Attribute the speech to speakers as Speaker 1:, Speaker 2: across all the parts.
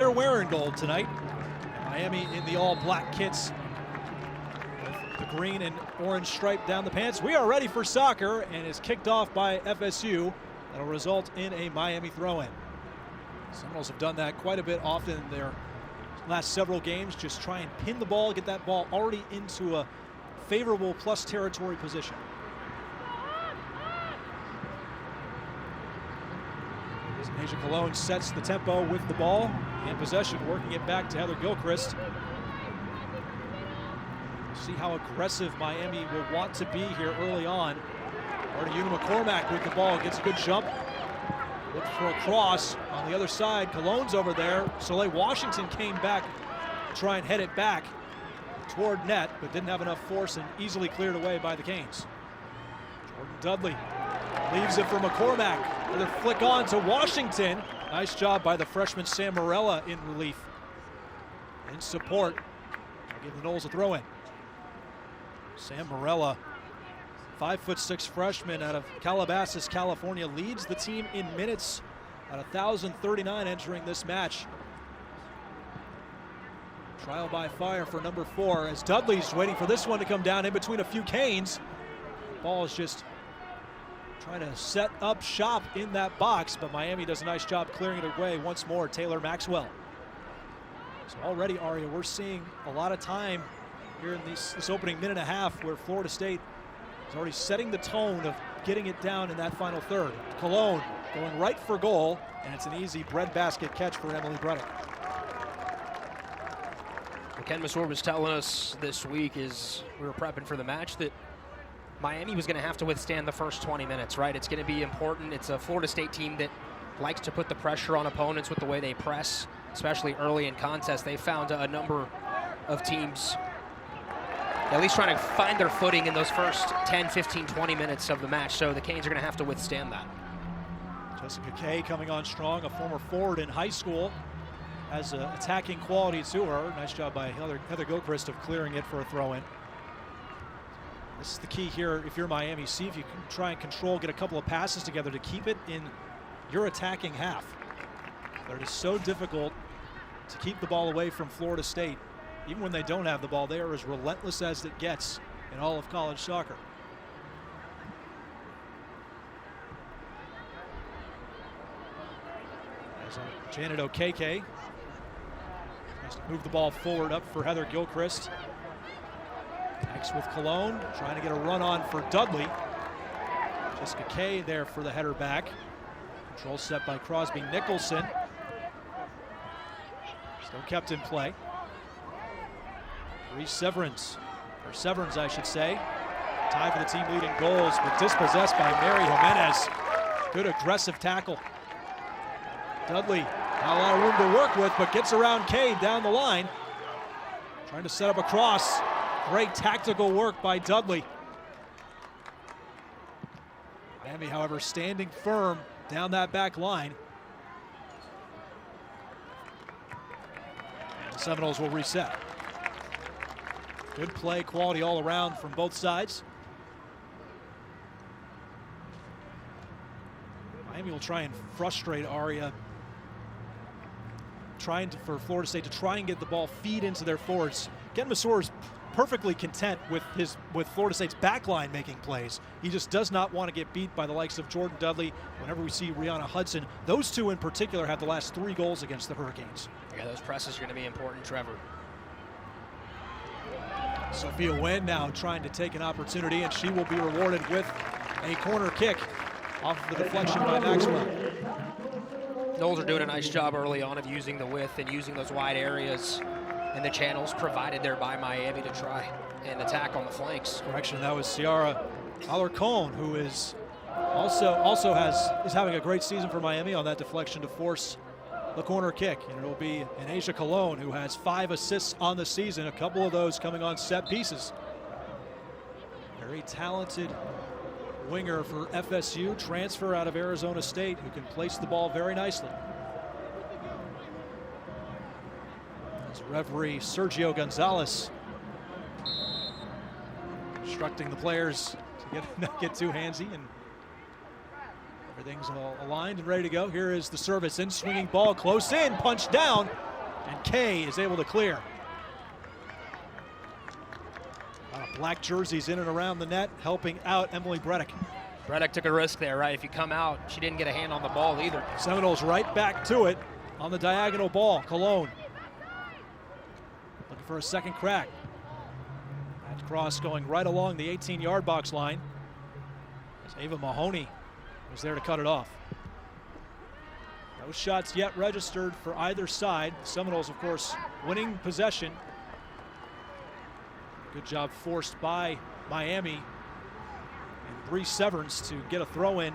Speaker 1: they're wearing gold tonight. Miami in the all-black kits with the green and orange stripe down the pants. We are ready for soccer, and is kicked off by FSU. That'll result in a Miami throw-in. Seminoles have done that quite a bit often in their last several games. Just try and pin the ball, get that ball already into a favorable plus territory position. Nyanya Tore sets the tempo with the ball and possession, working it back to Heather Gilchrist. See how aggressive Miami will want to be here early on. Jordynn McCormack with the ball, gets a good jump. Looks for a cross on the other side. Cologne's over there. Solai Washington came back to try and head it back toward net, but didn't have enough force and easily cleared away by the Canes. Dudley leaves it for McCormack. Another flick on to Washington. Nice job by the freshman Sam Morella in relief. In support. I'll give the Noles a throw in. Sam Morella, 5'6" freshman out of Calabasas, California, leads the team in minutes at 1,039 entering this match. Trial by fire for number 4 as Dudley's waiting for this one to come down in between a few Canes. Ball is just trying to set up shop in that box, but Miami does a nice job clearing it away once more. Taylor Maxwell. So already, Aria, we're seeing a lot of time here in this opening minute and a half where Florida State is already setting the tone of getting it down in that final third. Cologne going right for goal, and it's an easy breadbasket catch for Emily Bredic.
Speaker 2: Ken Masur was telling us this week as we were prepping for the match that Miami was going to have to withstand the first 20 minutes, right? It's going to be important. It's a Florida State team that likes to put the pressure on opponents with the way they press, especially early in contests. They found a number of teams at least trying to find their footing in those first 10, 15, 20 minutes of the match, so the Canes are going to have to withstand that.
Speaker 1: Jessica Kay coming on strong, a former forward in high school, has an attacking quality to her. Nice job by Heather Gilchrist of clearing it for a throw-in. This is the key here if you're Miami. See if you can try and control, get a couple of passes together to keep it in your attacking half. But it is so difficult to keep the ball away from Florida State. Even when they don't have the ball, they are as relentless as it gets in all of college soccer. As Janet Okeke tries to move the ball forward up for Heather Gilchrist. Next with Cologne, trying to get a run on for Dudley. Jessica Kay there for the header back. Control set by Crosby Nicholson. Still kept in play. Severance I should say. Tie for the team leading goals, but dispossessed by Mary Jimenez. Good aggressive tackle. Dudley, not a lot of room to work with, but gets around Kay down the line. Trying to set up a cross. Great tactical work by Dudley. Miami, however, standing firm down that back line. The Seminoles will reset. Good play, quality all around from both sides. Miami will try and frustrate Aria, for Florida State to try and get the ball feed into their forwards. Ken Masur is perfectly content with Florida State's backline making plays. He just does not want to get beat by the likes of Jordynn Dudley. Whenever we see Rihanna Hudson, those two in particular have the last 3 goals against the Hurricanes.
Speaker 2: Yeah, those presses are going to be important, Trevor.
Speaker 1: Sophia Nguyen now trying to take an opportunity, and she will be rewarded with a corner kick off the deflection by Maxwell.
Speaker 2: Noles are doing a nice job early on of using the width and using those wide areas and the channels provided there by Miami to try and attack on the flanks.
Speaker 1: Correction, that was Ciara Alarcon, who is having a great season for Miami on that deflection to force the corner kick. And it'll be Nyanya Tore, who has 5 assists on the season, a couple of those coming on set pieces. Very talented winger for FSU, transfer out of Arizona State, who can place the ball very nicely. As referee Sergio Gonzalez instructing the players to not get too handsy, and everything's all aligned and ready to go. Here is the service in, swinging ball close in, punched down And Kay is able to clear. A lot of black jerseys in and around the net, helping out Emily Bredic.
Speaker 2: Bredic took a risk there, right? If you come out, she didn't get a hand on the ball either.
Speaker 1: Seminoles right back to it on the diagonal ball. Cologne looking for a second crack. That cross going right along the 18-yard box line as Ava Mahoney was there to cut it off. No shots yet registered for either side. The Seminoles, of course, winning possession. Good job forced by Miami and Bree Severance to get a throw in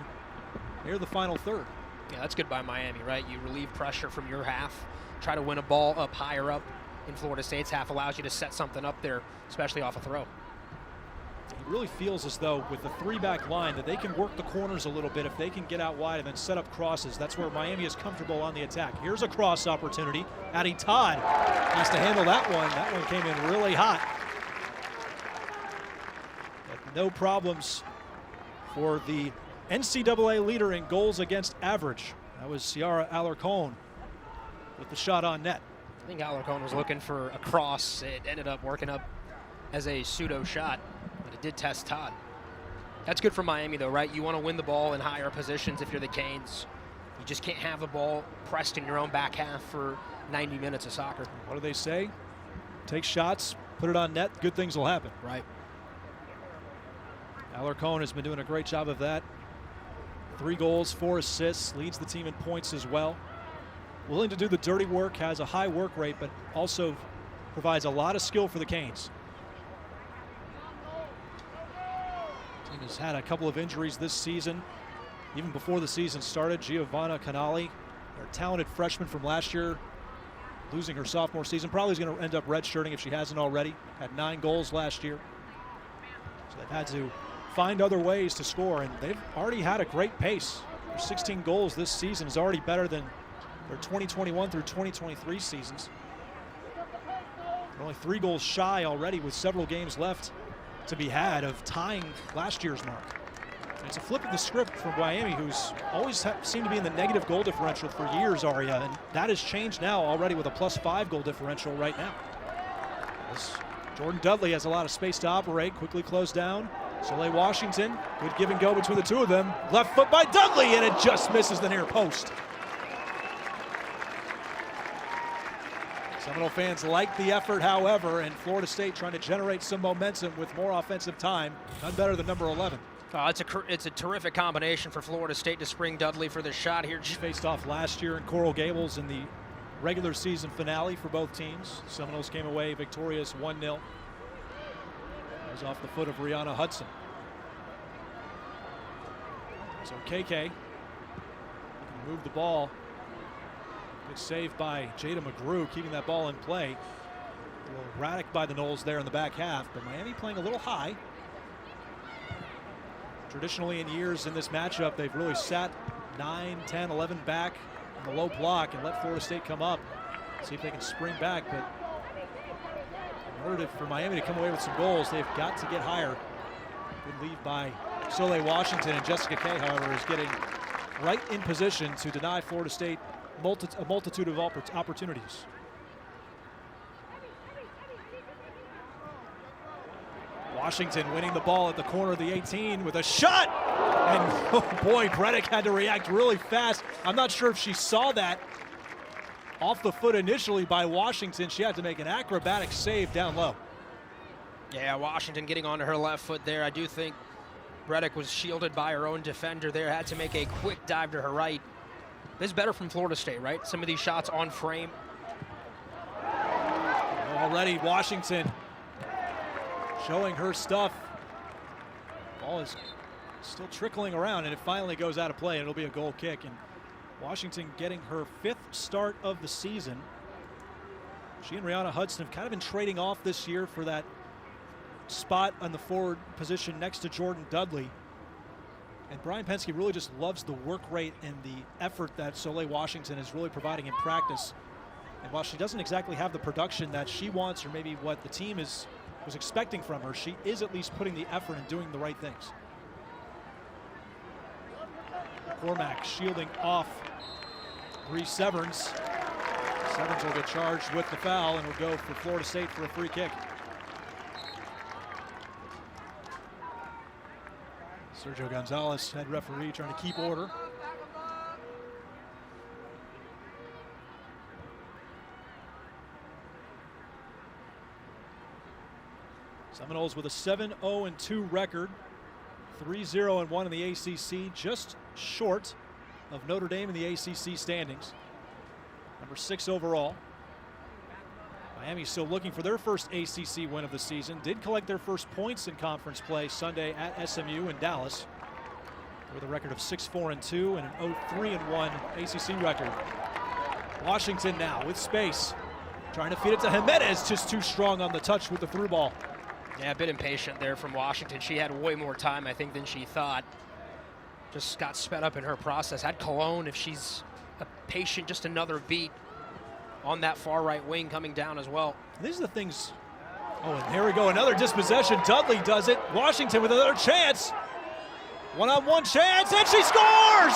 Speaker 1: near the final third.
Speaker 2: Yeah, that's good by Miami, right? You relieve pressure from your half, try to win a ball up higher up in Florida State's half, allows you to set something up there, especially off a throw.
Speaker 1: It really feels as though with the three-back line that they can work the corners a little bit if they can get out wide and then set up crosses. That's where Miami is comfortable on the attack. Here's a cross opportunity. Addie Todd has to handle that one. That one came in really hot. But no problems for the NCAA leader in goals against average. That was Ciara Alarcon with the shot on net.
Speaker 2: I think Alarcon was looking for a cross. It ended up working up as a pseudo shot, but it did test Todd. That's good for Miami though, right? You want to win the ball in higher positions if you're the Canes. You just can't have the ball pressed in your own back half for 90 minutes of soccer.
Speaker 1: What do they say? Take shots, put it on net, good things will happen.
Speaker 2: Right.
Speaker 1: Alarcon has been doing a great job of that. 3 goals, 4 assists, leads the team in points as well. Willing to do the dirty work, has a high work rate, but also provides a lot of skill for the Canes. Team has had a couple of injuries this season. Even before the season started, Giovanna Canali, their talented freshman from last year, losing her sophomore season, probably is going to end up redshirting if she hasn't already. Had 9 goals last year. So they've had to find other ways to score, and they've already had a great pace. Their 16 goals this season is already better than their 2021 through 2023 seasons. They're only 3 goals shy already with several games left to be had of tying last year's mark. And it's a flip of the script from Miami, who's always seemed to be in the negative goal differential for years, Aria, and that has changed now already with a +5 goal differential right now. As Jordynn Dudley has a lot of space to operate, quickly closed down. Solai Washington, good give and go between the two of them. Left foot by Dudley, and it just misses the near post. Seminole fans like the effort, however, and Florida State trying to generate some momentum with more offensive time. None better than number 11.
Speaker 2: It's a terrific combination for Florida State to spring Dudley for the shot here.
Speaker 1: She faced off last year in Coral Gables in the regular season finale for both teams. Seminoles came away victorious 1-0. It was off the foot of Rihanna Hudson. So KK can move the ball. Good save by Jada McGrew, keeping that ball in play. A little erratic by the Noles there in the back half, but Miami playing a little high. Traditionally in years in this matchup, they've really sat 9, 10, 11 back in the low block and let Florida State come up, see if they can spring back. But in order for Miami to come away with some goals, they've got to get higher. Good lead by Solai Washington, and Jessica Kay, however, is getting right in position to deny Florida State a multitude of opportunities. Washington winning the ball at the corner of the 18 with a shot. And oh boy, Bredic had to react really fast. I'm not sure if she saw that off the foot initially by Washington. She had to make an acrobatic save down low.
Speaker 2: Yeah, Washington getting onto her left foot there. I do think Bredic was shielded by her own defender there. Had to make a quick dive to her right. This is better from Florida State, right? Some of these shots on frame.
Speaker 1: Already Washington showing her stuff. Ball is still trickling around, and it finally goes out of play, and it'll be a goal kick. And Washington getting her 5th start of the season. She and Rihanna Hudson have kind of been trading off this year for that spot on the forward position next to Jordynn Dudley. And Brian Penske really just loves the work rate and the effort that Solai Washington is really providing in practice. And while she doesn't exactly have the production that she wants, or maybe what the team was expecting from her, she is at least putting the effort and doing the right things. Cormack shielding off Bree Severance. Sevens will get charged with the foul and will go for Florida State for a free kick. Sergio Gonzalez, head referee, trying to keep order. Seminoles with a 7-0-2 record, 3-0-1 in the ACC, just short of Notre Dame in the ACC standings. Number 6 overall. Miami still looking for their first ACC win of the season. Did collect their first points in conference play Sunday at SMU in Dallas with a record of 6-4-2 and an 0-3-1 ACC record. Washington now with space, trying to feed it to Jimenez, just too strong on the touch with the through ball.
Speaker 2: Yeah, a bit impatient there from Washington. She had way more time, I think, than she thought. Just got sped up in her process. Had Cologne, if she's patient, just another beat on that far right wing coming down as well.
Speaker 1: These are the things. Oh, and here we go, another dispossession. Dudley does it. Washington with another chance. One-on-one chance, and she scores!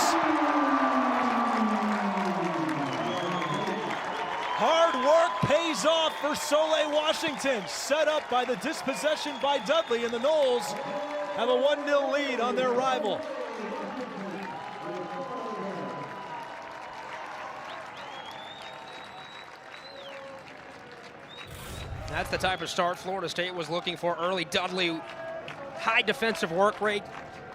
Speaker 1: Hard work pays off for Solai Washington. Set up by the dispossession by Dudley, and the Noles have a 1-0 lead on their rival.
Speaker 2: That's the type of start Florida State was looking for early. Dudley, high defensive work rate,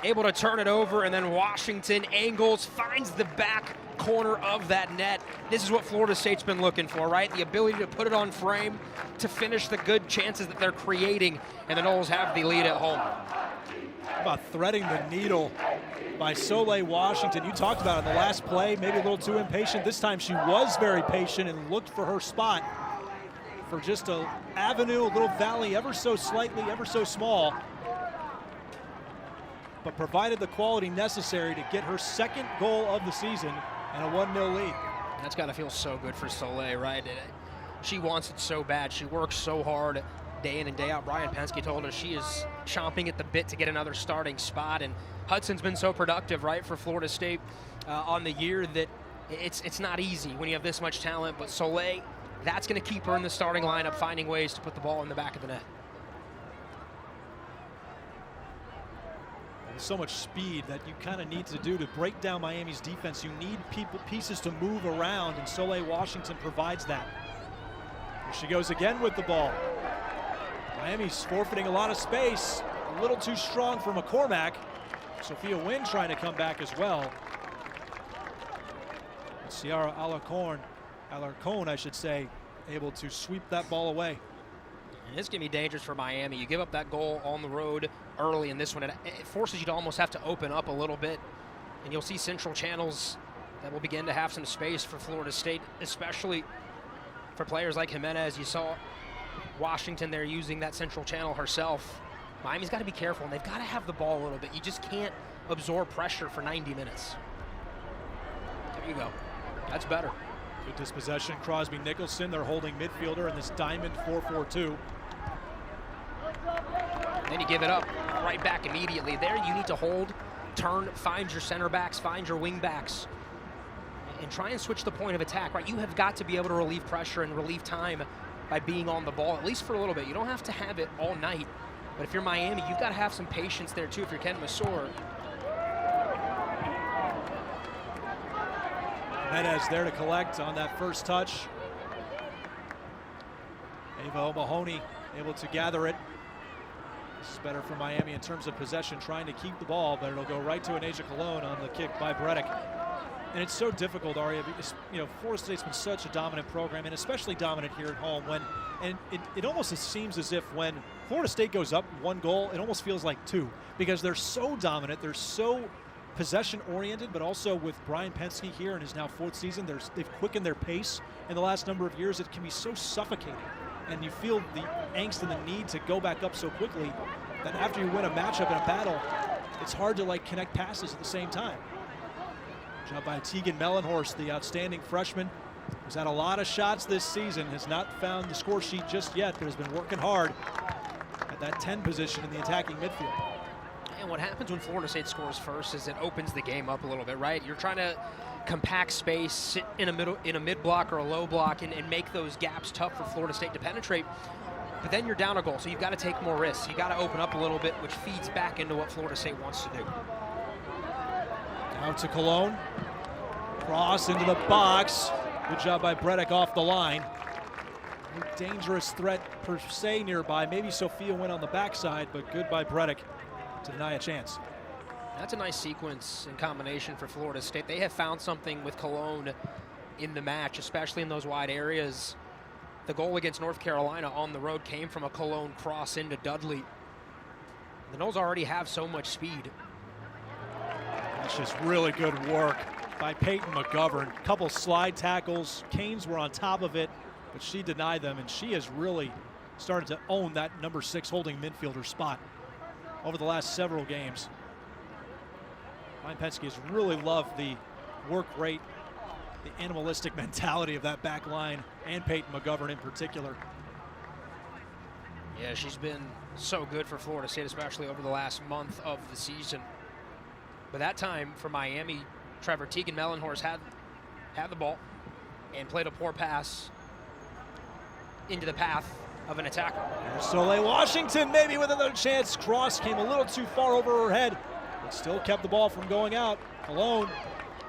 Speaker 2: able to turn it over, and then Washington angles, finds the back corner of that net. This is what Florida State's been looking for, right? The ability to put it on frame, to finish the good chances that they're creating, and the Noles have the lead at home.
Speaker 1: How about threading the needle by Solai Washington? You talked about it in the last play, maybe a little too impatient. This time she was very patient and looked for her spot for just an avenue, a little valley, ever so slightly, ever so small, but provided the quality necessary to get her second goal of the season and a 1-0 lead.
Speaker 2: That's got to feel so good for Solai, right? She wants it so bad. She works so hard day in and day out. Brian Pensky told us she is chomping at the bit to get another starting spot, and Hudson's been so productive, right, for Florida State on the year that it's not easy when you have this much talent, but Solai, that's going to keep her in the starting lineup, finding ways to put the ball in the back of the net.
Speaker 1: There's so much speed that you kind of need to do to break down Miami's defense. You need pieces to move around, and Solai Washington provides that. Here she goes again with the ball. Miami's forfeiting a lot of space. A little too strong for McCormack. Sophia Wynn trying to come back as well. Ciara Alarcon, I should say, able to sweep that ball away.
Speaker 2: And it's going to be dangerous for Miami. You give up that goal on the road early in this one. It forces you to almost have to open up a little bit. And you'll see central channels that will begin to have some space for Florida State, especially for players like Jimenez. You saw Washington there using that central channel herself. Miami's got to be careful, and they've got to have the ball a little bit. You just can't absorb pressure for 90 minutes. There you go. That's better.
Speaker 1: Good dispossession. Crosby Nicholson, their holding midfielder in this diamond 4-4-2.
Speaker 2: Then you give it up right back immediately. There you need to hold, turn, find your center backs, find your wing backs, and try and switch the point of attack, right? You have got to be able to relieve pressure and relieve time by being on the ball, at least for a little bit. You don't have to have it all night, but if you're Miami, you've got to have some patience there too if you're Ken Masor.
Speaker 1: Jimenez there to collect on that first touch. Ava O'Mahony able to gather it. This is better for Miami in terms of possession, trying to keep the ball, but it'll go right to Anasia Cologne on the kick by Bredic. And it's so difficult, Aria, because, you know, Florida State's been such a dominant program, and especially dominant here at home. And it almost seems as if when Florida State goes up one goal, it almost feels like two, because they're so dominant, they're so possession-oriented, but also with Brian Pensky here in his now fourth season, they've quickened their pace in the last number of years. It can be so suffocating, and you feel the angst and the need to go back up so quickly that after you win a matchup in a battle, it's hard to like connect passes at the same time. Job by Tegan Mellenhorst, the outstanding freshman, who's had a lot of shots this season, has not found the score sheet just yet, but has been working hard at that 10 position in the attacking midfield.
Speaker 2: And what happens when Florida State scores first is it opens the game up a little bit, right? You're trying to compact space, sit in a mid block or a low block, and make those gaps tough for Florida State to penetrate. But then you're down a goal, so you've got to take more risks. You got to open up a little bit, which feeds back into what Florida State wants to do.
Speaker 1: Out to Cologne. Cross into the box. Good job by Bredic off the line. No dangerous threat per se nearby. Maybe Sophia went on the backside, but good by Bredic to deny a chance.
Speaker 2: That's a nice sequence and combination for Florida State. They have found something with Cologne in the match, especially in those wide areas. The goal against North Carolina on the road came from a Cologne cross into Dudley. The Noles already have so much speed.
Speaker 1: That's just really good work by Peyton McGovern. Couple slide tackles. Canes were on top of it, but she denied them, and she has really started to own that number 6 holding midfielder spot over the last several games. Ryan Penske has really loved the work rate, the animalistic mentality of that back line, and Peyton McGovern in particular.
Speaker 2: Yeah, she's been so good for Florida State, especially over the last month of the season. But that time for Miami, Trevor Teagan-Mellenhorst had the ball and played a poor pass into the path of an attacker.
Speaker 1: Solai Washington maybe with another chance. Cross came a little too far over her head, but still kept the ball from going out. Alone,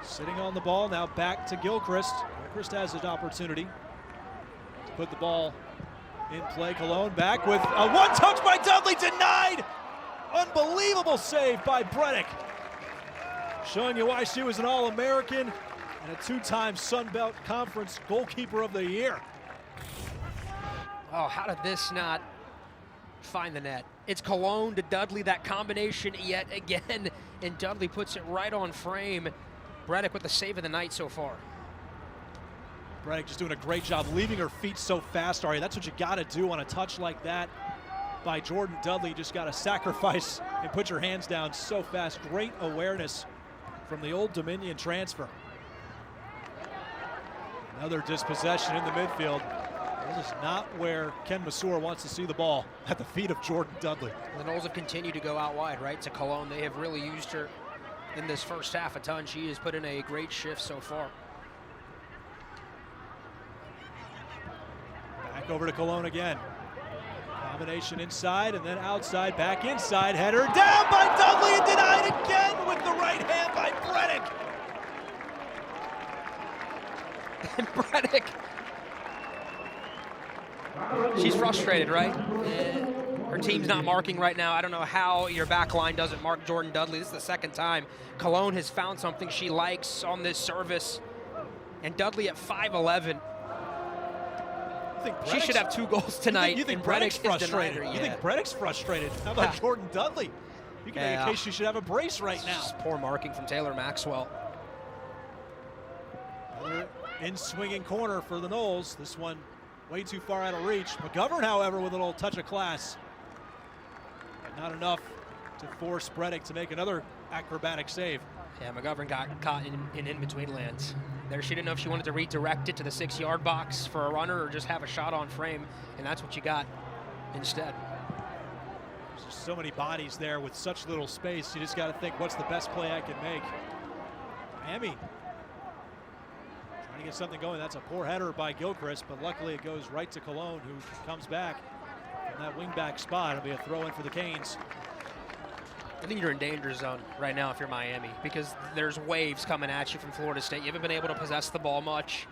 Speaker 1: sitting on the ball, now back to Gilchrist. Gilchrist has an opportunity to put the ball in play. Cologne back with a one-touch by Dudley, denied! Unbelievable save by Bredic. Showing you why she was an All-American and a 2-time Sun Belt Conference Goalkeeper of the Year.
Speaker 2: Oh, how did this not find the net? It's Cologne to Dudley, that combination yet again, and Dudley puts it right on frame. Bredic with the save of the night so far.
Speaker 1: Bredic just doing a great job leaving her feet so fast, Ari. That's what you got to do on a touch like that by Jordynn Dudley. You just got to sacrifice and put your hands down so fast. Great awareness from the Old Dominion transfer. Another dispossession in the midfield. This is not where Ken Masur wants to see the ball, at the feet of Jordynn Dudley.
Speaker 2: The Noles have continued to go out wide, right, to Cologne. They have really used her in this first half a ton. She has put in a great shift so far.
Speaker 1: Back over to Cologne again. Combination inside and then outside, back inside. Header down by Dudley and denied again with the right hand by Bredic.
Speaker 2: And Bredic, she's frustrated, right? Her team's not marking right now. I don't know how your back line doesn't mark Jordynn Dudley. This is the second time Cologne has found something she likes on this service. And Dudley at 5'11". She should have 2 goals tonight.
Speaker 1: You think
Speaker 2: and
Speaker 1: Bredic's frustrated?
Speaker 2: Her, yeah.
Speaker 1: You think Bredic's frustrated? How about Jordynn Dudley? You can make a case she should have a brace right now.
Speaker 2: Just poor marking from Taylor Maxwell.
Speaker 1: Another in-swinging corner for the Noles. This one way too far out of reach. McGovern, however, with a little touch of class. But not enough to force Bredic to make another acrobatic save.
Speaker 2: Yeah, McGovern got caught in in-between lands. There, she didn't know if she wanted to redirect it to the 6-yard box for a runner or just have a shot on frame, and that's what you got instead.
Speaker 1: There's just so many bodies there with such little space. You just got to think, what's the best play I can make? Miami trying to get something going. That's a poor header by Gilchrist, but luckily it goes right to Cologne, who comes back in that wing-back spot. It'll be a throw-in for the Canes.
Speaker 2: I think you're in danger zone right now if you're Miami, because there's waves coming at you from Florida State. You haven't been able to possess the ball much.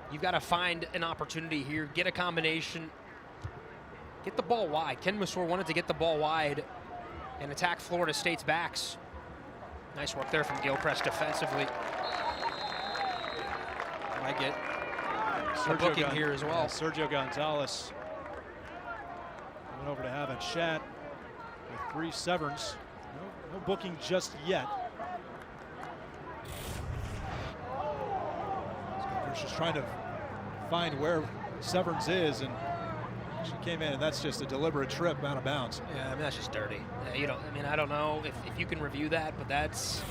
Speaker 2: You've got to find an opportunity here, get a combination, get the ball wide. Ken Masur wanted to get the ball wide and attack Florida State's backs. Nice work there from Gilchrist defensively. I get a booking here as well.
Speaker 1: Sergio Gonzalez coming over to have a chat with 3 Severns. No booking just yet. She's just trying to find where Severns is, and she came in, and that's just a deliberate trip out of bounds.
Speaker 2: Yeah, I mean, that's just dirty. You don't. I mean, I don't know if you can review that, but that's.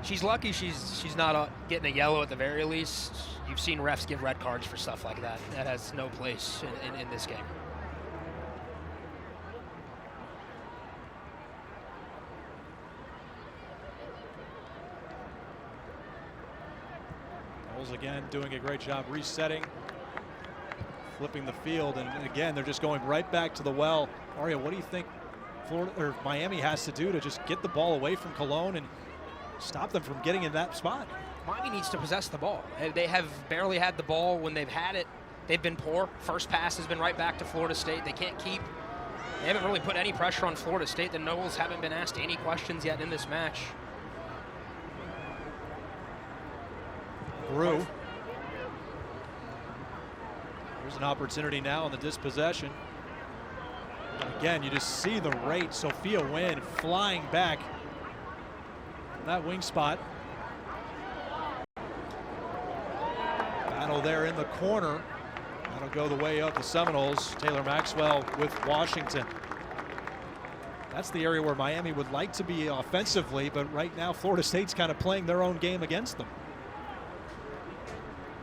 Speaker 2: She's lucky she's not getting a yellow at the very least. You've seen refs give red cards for stuff like that. That has no place in this game.
Speaker 1: Noles again doing a great job resetting, flipping the field, and again, they're just going right back to the well. Aria, what do you think Florida or Miami has to do to just get the ball away from Cologne and stop them from getting in that spot?
Speaker 2: Miami needs to possess the ball. They have barely had the ball. When they've had it, they've been poor. First pass has been right back to Florida State. They haven't really put any pressure on Florida State. The Noles haven't been asked any questions yet in this match.
Speaker 1: Brew. There's an opportunity now on the dispossession. And again, you just see the rate. Sophia Wynn flying back from that wing spot. Battle there in the corner. That'll go the way of the Seminoles. Taylor Maxwell with Washington. That's the area where Miami would like to be offensively, but right now Florida State's kind of playing their own game against them.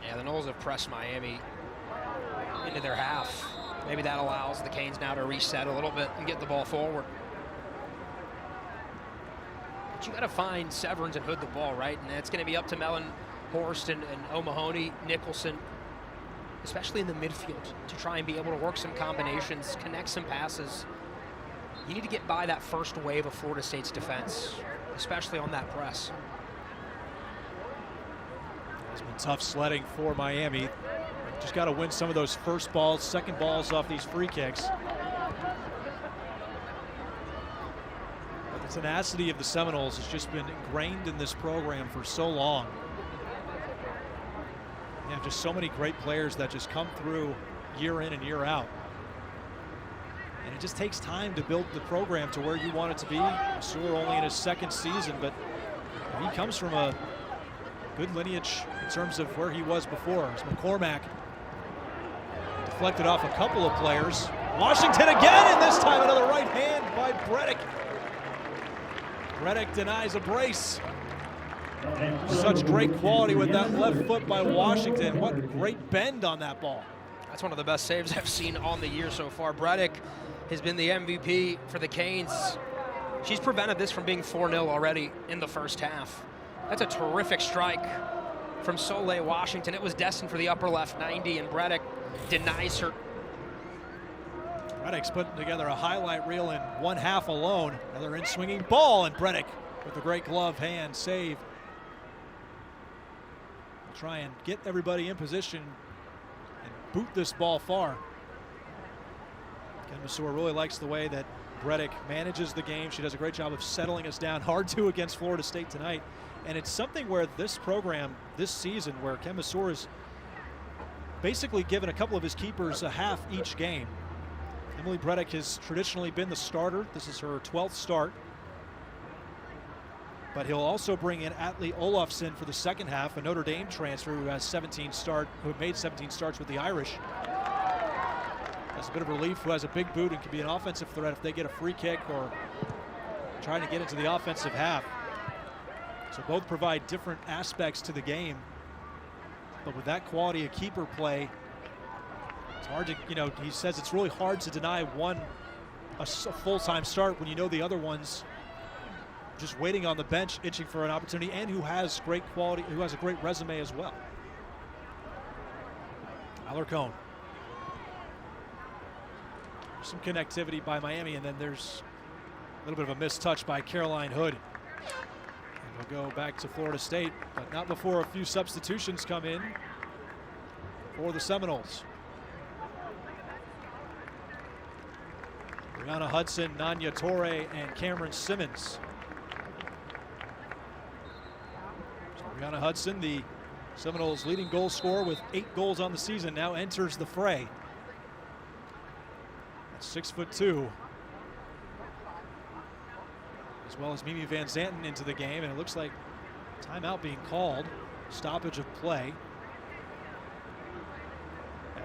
Speaker 2: Yeah, the Noles have pressed Miami into their half. Maybe that allows the Canes now to reset a little bit and get the ball forward. But you got to find Severance and Hood the ball, right? And it's going to be up to Mellon, Horst, and O'Mahony, Nicholson, especially in the midfield, to try and be able to work some combinations, connect some passes. You need to get by that first wave of Florida State's defense, especially on that press.
Speaker 1: It's been tough sledding for Miami. Just got to win some of those first balls, second balls off these free kicks. But the tenacity of the Seminoles has just been ingrained in this program for so long. They have just so many great players that just come through year in and year out. And it just takes time to build the program to where you want it to be. Sewell only in his second season, but he comes from a good lineage in terms of where he was before. As McCormack deflected off a couple of players. Washington again, and this time another right hand by Bredic. Bredic denies a brace. Such great quality with that left foot by Washington. What great bend on that ball.
Speaker 2: That's one of the best saves I've seen on the year so far. Bredic has been the MVP for the Canes. She's prevented this from being 4-0 already in the first half. That's a terrific strike from Solai, Washington. It was destined for the upper left 90, and Bredic denies her.
Speaker 1: Bredic's putting together a highlight reel in one half alone. Another in-swinging ball, and Bredic with a great glove hand save. Try and get everybody in position and boot this ball far. Ken Masur really likes the way that Bredic manages the game. She does a great job of settling us down. Hard to against Florida State tonight. And it's something where this program, this season, where Ken Masur has basically given a couple of his keepers a half each game. Emily Bredic has traditionally been the starter. This is her 12th start. But he'll also bring in Atlee Olafsson for the second half, a Notre Dame transfer who made 17 starts with the Irish. That's a bit of relief, who has a big boot and can be an offensive threat if they get a free kick or trying to get into the offensive half. So both provide different aspects to the game. But with that quality of keeper play, it's hard to, he says it's really hard to deny one a full-time start when you know the other one's just waiting on the bench, itching for an opportunity, and who has great quality, who has a great resume as well. Alarcon. Some connectivity by Miami, and then there's a little bit of a missed touch by Caroline Hood. And we'll go back to Florida State, but not before a few substitutions come in for the Seminoles. Brianna Hudson, Nanya Tore, and Cameron Simmons. Brianna Hudson, the Seminoles' leading goal scorer with 8 goals on the season, now enters the fray. At 6'2", as well as Mimi Van Zanten into the game, and it looks like timeout being called, stoppage of play,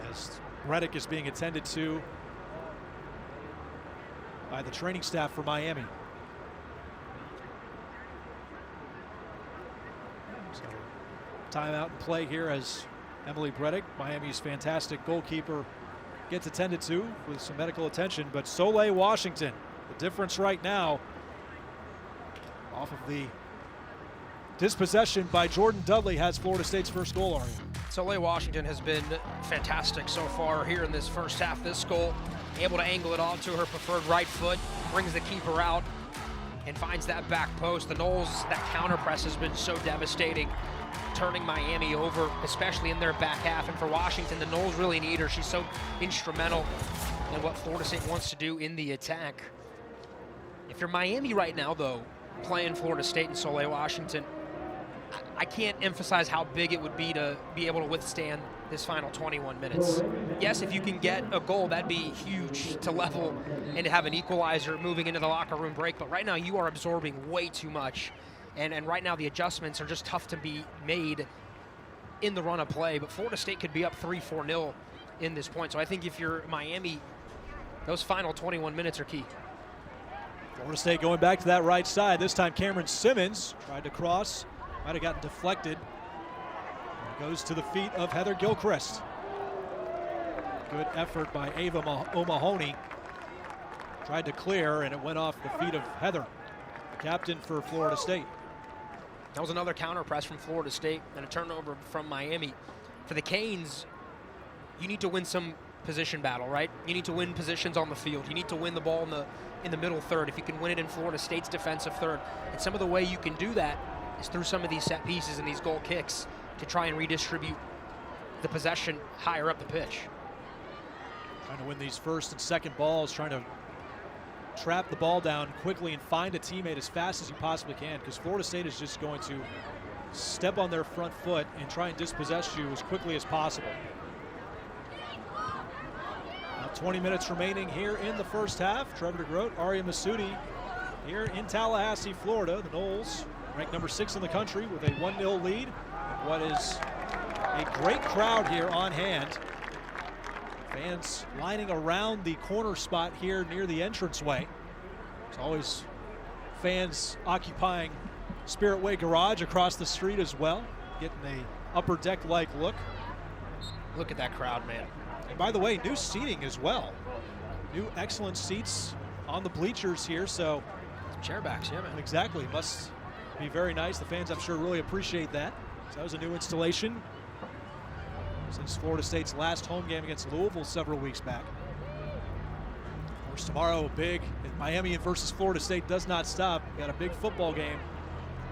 Speaker 1: as Bredic is being attended to by the training staff for Miami. So, timeout in play here as Emily Bredic, Miami's fantastic goalkeeper, gets attended to with some medical attention. But Solai, Washington, the difference right now, off of the Dispossession by Jordynn Dudley has Florida State's first goal, Ari.
Speaker 2: Solai Washington has been fantastic so far here in this first half. This goal, able to angle it onto her preferred right foot, brings the keeper out, and finds that back post. The Noles, that counter press has been so devastating, turning Miami over, especially in their back half. And for Washington, the Noles really need her. She's so instrumental in what Florida State wants to do in the attack. If you're Miami right now, though, playing Florida State and Solai Washington, I can't emphasize how big it would be to be able to withstand this final 21 minutes. Yes, if you can get a goal, that'd be huge to level and to have an equalizer moving into the locker room break. But right now, you are absorbing way too much. And right now, the adjustments are just tough to be made in the run of play. But Florida State could be up 3-4-0 in this point. So I think if you're Miami, those final 21 minutes are key.
Speaker 1: Florida State going back to that right side. This time Cameron Simmons tried to cross. Might have gotten deflected. It goes to the feet of Heather Gilchrist. Good effort by Ava O'Mahony. Tried to clear, and it went off the feet of Heather, the captain for Florida State.
Speaker 2: That was another counter press from Florida State and a turnover from Miami. For the Canes, you need to win some position battle, right? You need to win positions on the field. You need to win the ball in the middle third if you can win it in Florida State's defensive third. And some of the way you can do that is through some of these set pieces and these goal kicks to try and redistribute the possession higher up the pitch.
Speaker 1: Trying to win these first and second balls, trying to trap the ball down quickly and find a teammate as fast as you possibly can, because Florida State is just going to step on their front foot and try and dispossess you as quickly as possible. Now 20 minutes remaining here in the first half. Trevor DeGroat, Aria Masudi here in Tallahassee, Florida. The Noles ranked number 6 in the country with a 1-0 lead. What is a great crowd here on hand. Fans lining around the corner spot here near the entranceway. There's always fans occupying Spirit Way Garage across the street as well, getting a upper deck-like look.
Speaker 2: Look at that crowd, man.
Speaker 1: And by the way, new seating as well. New excellent seats on the bleachers here, so.
Speaker 2: Chairbacks, yeah, man.
Speaker 1: Exactly, must be very nice. The fans, I'm sure, really appreciate that. So that was a new installation since Florida State's last home game against Louisville several weeks back. Of course, tomorrow, big. Miami versus Florida State does not stop. We got a big football game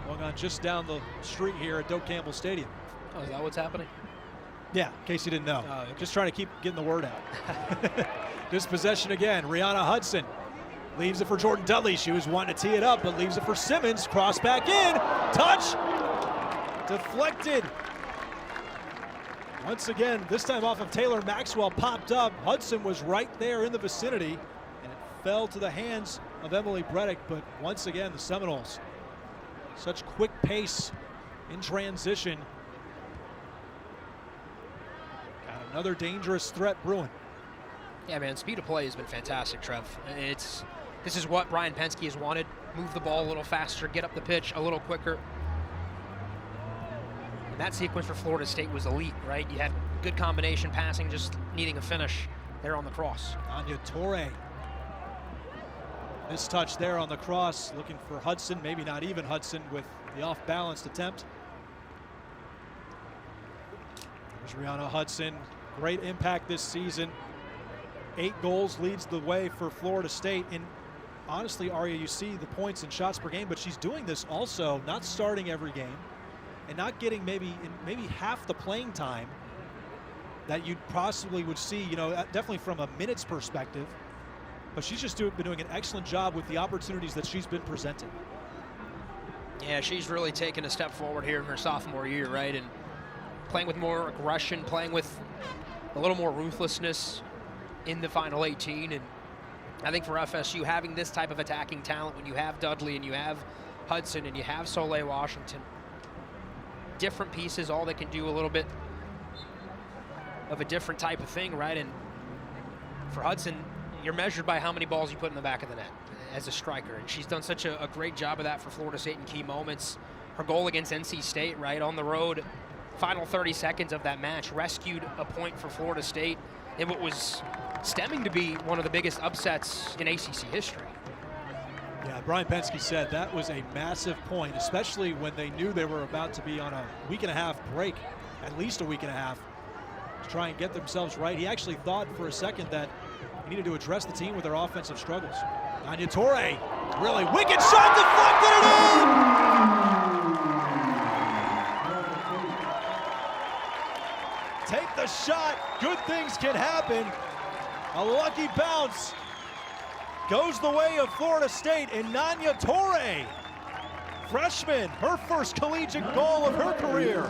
Speaker 1: going on just down the street here at Doak Campbell Stadium.
Speaker 2: Oh, is that what's happening?
Speaker 1: Yeah, in case you didn't know.
Speaker 2: Okay.
Speaker 1: Just trying to keep getting the word out. Dispossession again. Rihanna Hudson leaves it for Jordynn Dudley. She was wanting to tee it up, but leaves it for Simmons. Cross back in. Touch. Deflected. Once again, this time off of Taylor Maxwell, popped up. Hudson was right there in the vicinity, and it fell to the hands of Emily Bredic. But once again, the Seminoles, such quick pace in transition. Got another dangerous threat brewing.
Speaker 2: Yeah, man, speed of play has been fantastic, Trev. This is what Brian Penske has wanted. Move the ball a little faster, get up the pitch a little quicker. And that sequence for Florida State was elite, right? You had good combination passing, just needing a finish there on the cross.
Speaker 1: Nanya Tore. This touch there on the cross, looking for Hudson, maybe not even Hudson with the off-balanced attempt. There's Rihanna Hudson, great impact this season. 8 goals leads the way for Florida State. And honestly, Aria, you see the points and shots per game, but she's doing this also, not starting every game and not getting maybe half the playing time that you possibly would see, definitely from a minutes perspective. But she's just been doing an excellent job with the opportunities that she's been presented.
Speaker 2: Yeah, she's really taken a step forward here in her sophomore year, right? And playing with more aggression, playing with a little more ruthlessness in the final 18. And I think for FSU, having this type of attacking talent, when you have Dudley and you have Hudson and you have Solai Washington, different pieces, all that can do a little bit of a different type of thing, right? And for Hudson, you're measured by how many balls you put in the back of the net as a striker. And she's done such a great job of that for Florida State in key moments. Her goal against NC State, right, on the road, final 30 seconds of that match, rescued a point for Florida State in what was stemming to be one of the biggest upsets in ACC history.
Speaker 1: Yeah, Brian Pensky said that was a massive point, especially when they knew they were about to be on a week-and-a-half break, at least a week-and-a-half, to try and get themselves right. He actually thought for a second that he needed to address the team with their offensive struggles. Nanya Tore, really wicked shot, deflected it in! Take the shot, good things can happen. A lucky bounce goes the way of Florida State, and Nanya Tore, freshman, her first collegiate goal of her career.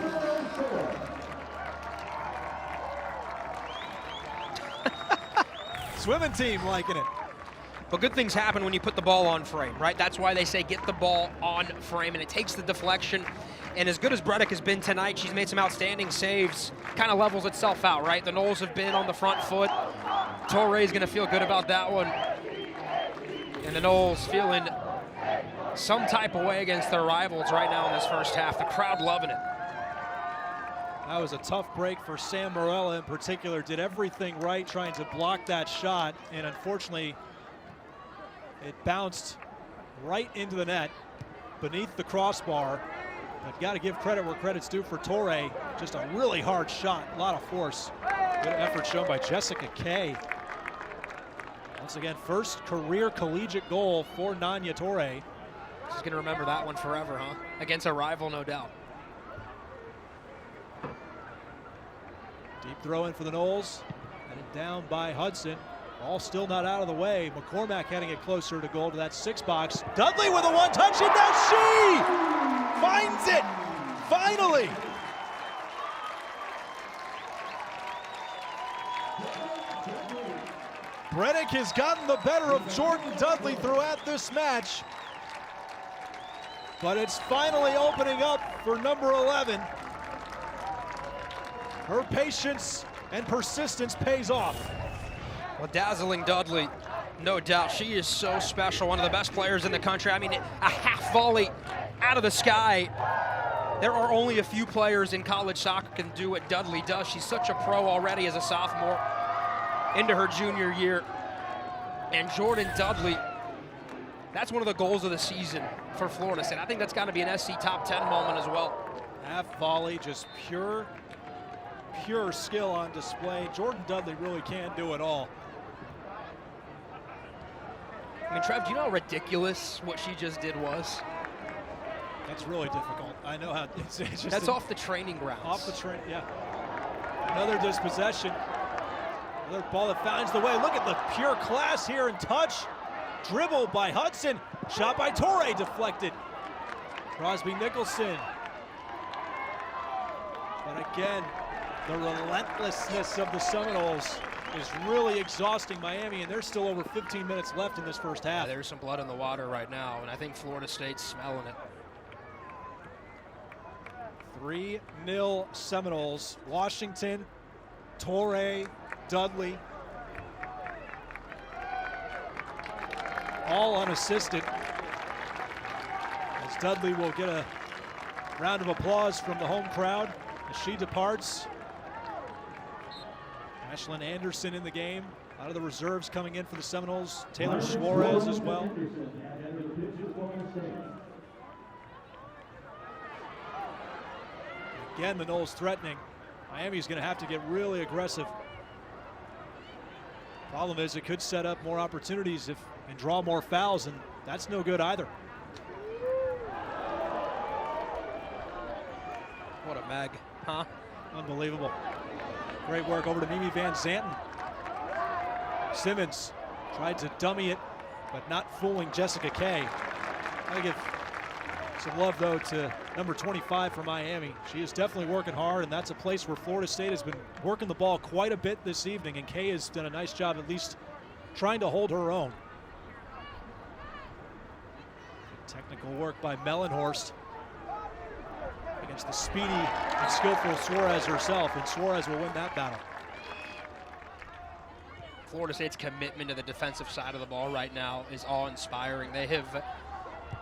Speaker 1: Swimming team liking it.
Speaker 2: But good things happen when you put the ball on frame, right? That's why they say get the ball on frame, and it takes the deflection. And as good as Bredic has been tonight, she's made some outstanding saves, kind of levels itself out, right? The Noles have been on the front foot. Touray is going to feel good about that one. And the Noles feeling some type of way against their rivals right now in this first half. The crowd loving it.
Speaker 1: That was a tough break for Sam Morella in particular. Did everything right trying to block that shot, and unfortunately it bounced right into the net beneath the crossbar. But got to give credit where credit's due for Touray. Just a really hard shot, a lot of force. Good effort shown by Jessica Kay. Once again, first career collegiate goal for Nanya Tore.
Speaker 2: She's going to remember that one forever, huh? Against a rival, no doubt.
Speaker 1: Deep throw in for the Noles. Headed down by Hudson. Ball still not out of the way. McCormack heading it closer to goal to that 6 box. Dudley with a one-touch, and now she finds it, finally. Bredic has gotten the better of Jordynn Dudley throughout this match, but it's finally opening up for number 11. Her patience and persistence pays off.
Speaker 2: Well, dazzling Dudley, no doubt. She is so special, one of the best players in the country. I mean, a half volley out of the sky. There are only a few players in college soccer can do what Dudley does. She's such a pro already as a sophomore into her junior year. And Jordynn Dudley, that's one of the goals of the season for Florida State. I think that's got to be an SC top 10 moment as well.
Speaker 1: Half volley, just pure skill on display. Jordynn Dudley really can do it all.
Speaker 2: I mean, Trev, do you know how ridiculous what she just did was?
Speaker 1: That's really difficult. I know how it's just.
Speaker 2: That's off the training grounds.
Speaker 1: Off the train, yeah. Another dispossession. Another ball that finds the way. Look at the pure class here in touch. Dribble by Hudson. Shot by Touray, deflected. Crosby Nicholson. But again, the relentlessness of the Seminoles is really exhausting Miami, and there's still over 15 minutes left in this first half.
Speaker 2: Yeah, there's some blood in the water right now, and I think Florida State's smelling it.
Speaker 1: 3-0 Seminoles. Washington, Touray, Dudley, all unassisted. As Dudley will get a round of applause from the home crowd as she departs. Ashlyn Anderson in the game. A lot of the reserves coming in for the Seminoles. Taylor Suarez as well. Again, the Noles threatening. Miami's going to have to get really aggressive. Problem is, it could set up more opportunities and draw more fouls, and that's no good either.
Speaker 2: What a mag, huh?
Speaker 1: Unbelievable. Great work over to Mimi Van Zanten. Simmons tried to dummy it, but not fooling Jessica Kay. I give some love, though, to number 25 for Miami. She is definitely working hard, and that's a place where Florida State has been working the ball quite a bit this evening, and Kay has done a nice job at least trying to hold her own. Technical work by Mellenhorst against the speedy and skillful Suarez herself, and Suarez will win that battle.
Speaker 2: Florida State's commitment to the defensive side of the ball right now is awe-inspiring. They have,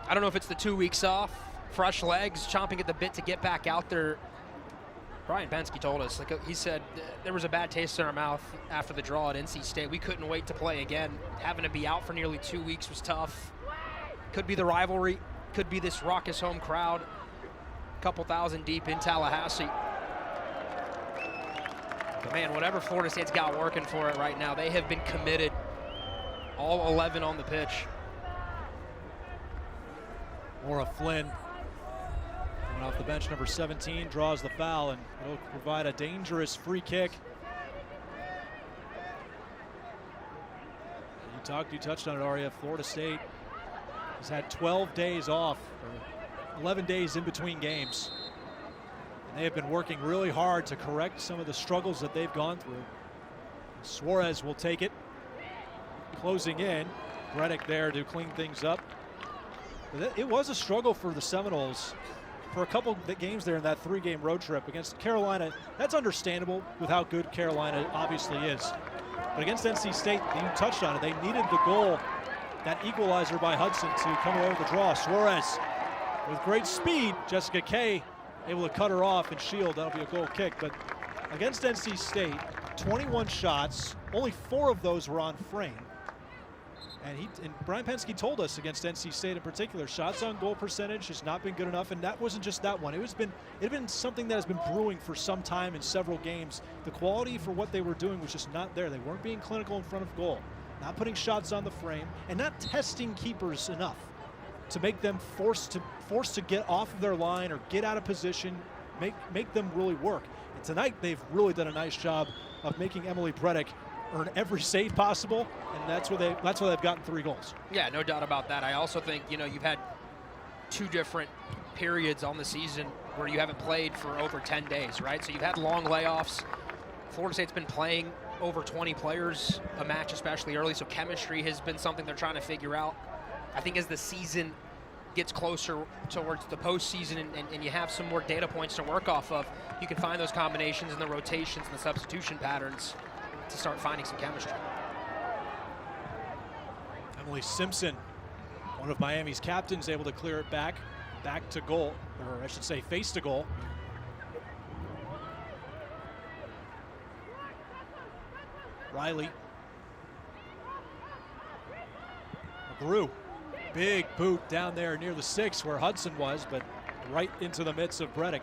Speaker 2: I don't know if it's the 2 weeks off, fresh legs, chomping at the bit to get back out there. Brian Pensky told us, like he said, there was a bad taste in our mouth after the draw at NC State. We couldn't wait to play again. Having to be out for nearly 2 weeks was tough. Could be the rivalry, could be this raucous home crowd, a couple thousand deep in Tallahassee. But man, whatever Florida State's got working for it right now, they have been committed, all 11 on the pitch.
Speaker 1: Laura Flynn, coming off the bench, number 17, draws the foul, and it'll provide a dangerous free kick. You touched on it, Aria. Florida State has had 12 days off, or 11 days in between games. And they have been working really hard to correct some of the struggles that they've gone through. Suarez will take it, closing in. Bredic there to clean things up. But it was a struggle for the Seminoles for a couple of games there in that 3-game road trip against Carolina. That's understandable with how good Carolina obviously is. But against NC State, you touched on it, they needed the goal, that equalizer by Hudson, to come away with the draw. Suarez with great speed. Jessica Kay able to cut her off and shield. That'll be a goal kick. But against NC State, 21 shots, only 4 of those were on frame. And Brian Pensky told us against NC State in particular, shots on goal percentage has not been good enough, and that wasn't just that one. It had been something that has been brewing for some time in several games. The quality for what they were doing was just not there. They weren't being clinical in front of goal, not putting shots on the frame, and not testing keepers enough to make them forced to get off of their line or get out of position, make them really work. And tonight they've really done a nice job of making Emily Bredic earn every save possible, and that's why they've gotten 3 goals.
Speaker 2: Yeah, no doubt about that. I also think, you've had 2 different periods on the season where you haven't played for over 10 days, right? So you've had long layoffs. Florida State's been playing over 20 players a match, especially early, so chemistry has been something they're trying to figure out. I think as the season gets closer towards the postseason and you have some more data points to work off of, you can find those combinations and the rotations and the substitution patterns to start finding some chemistry.
Speaker 1: Emily Simpson, one of Miami's captains, able to clear it back to goal, or I should say face to goal. Riley. McGrew, big boot down there near the 6 where Hudson was, but right into the midst of Bredic.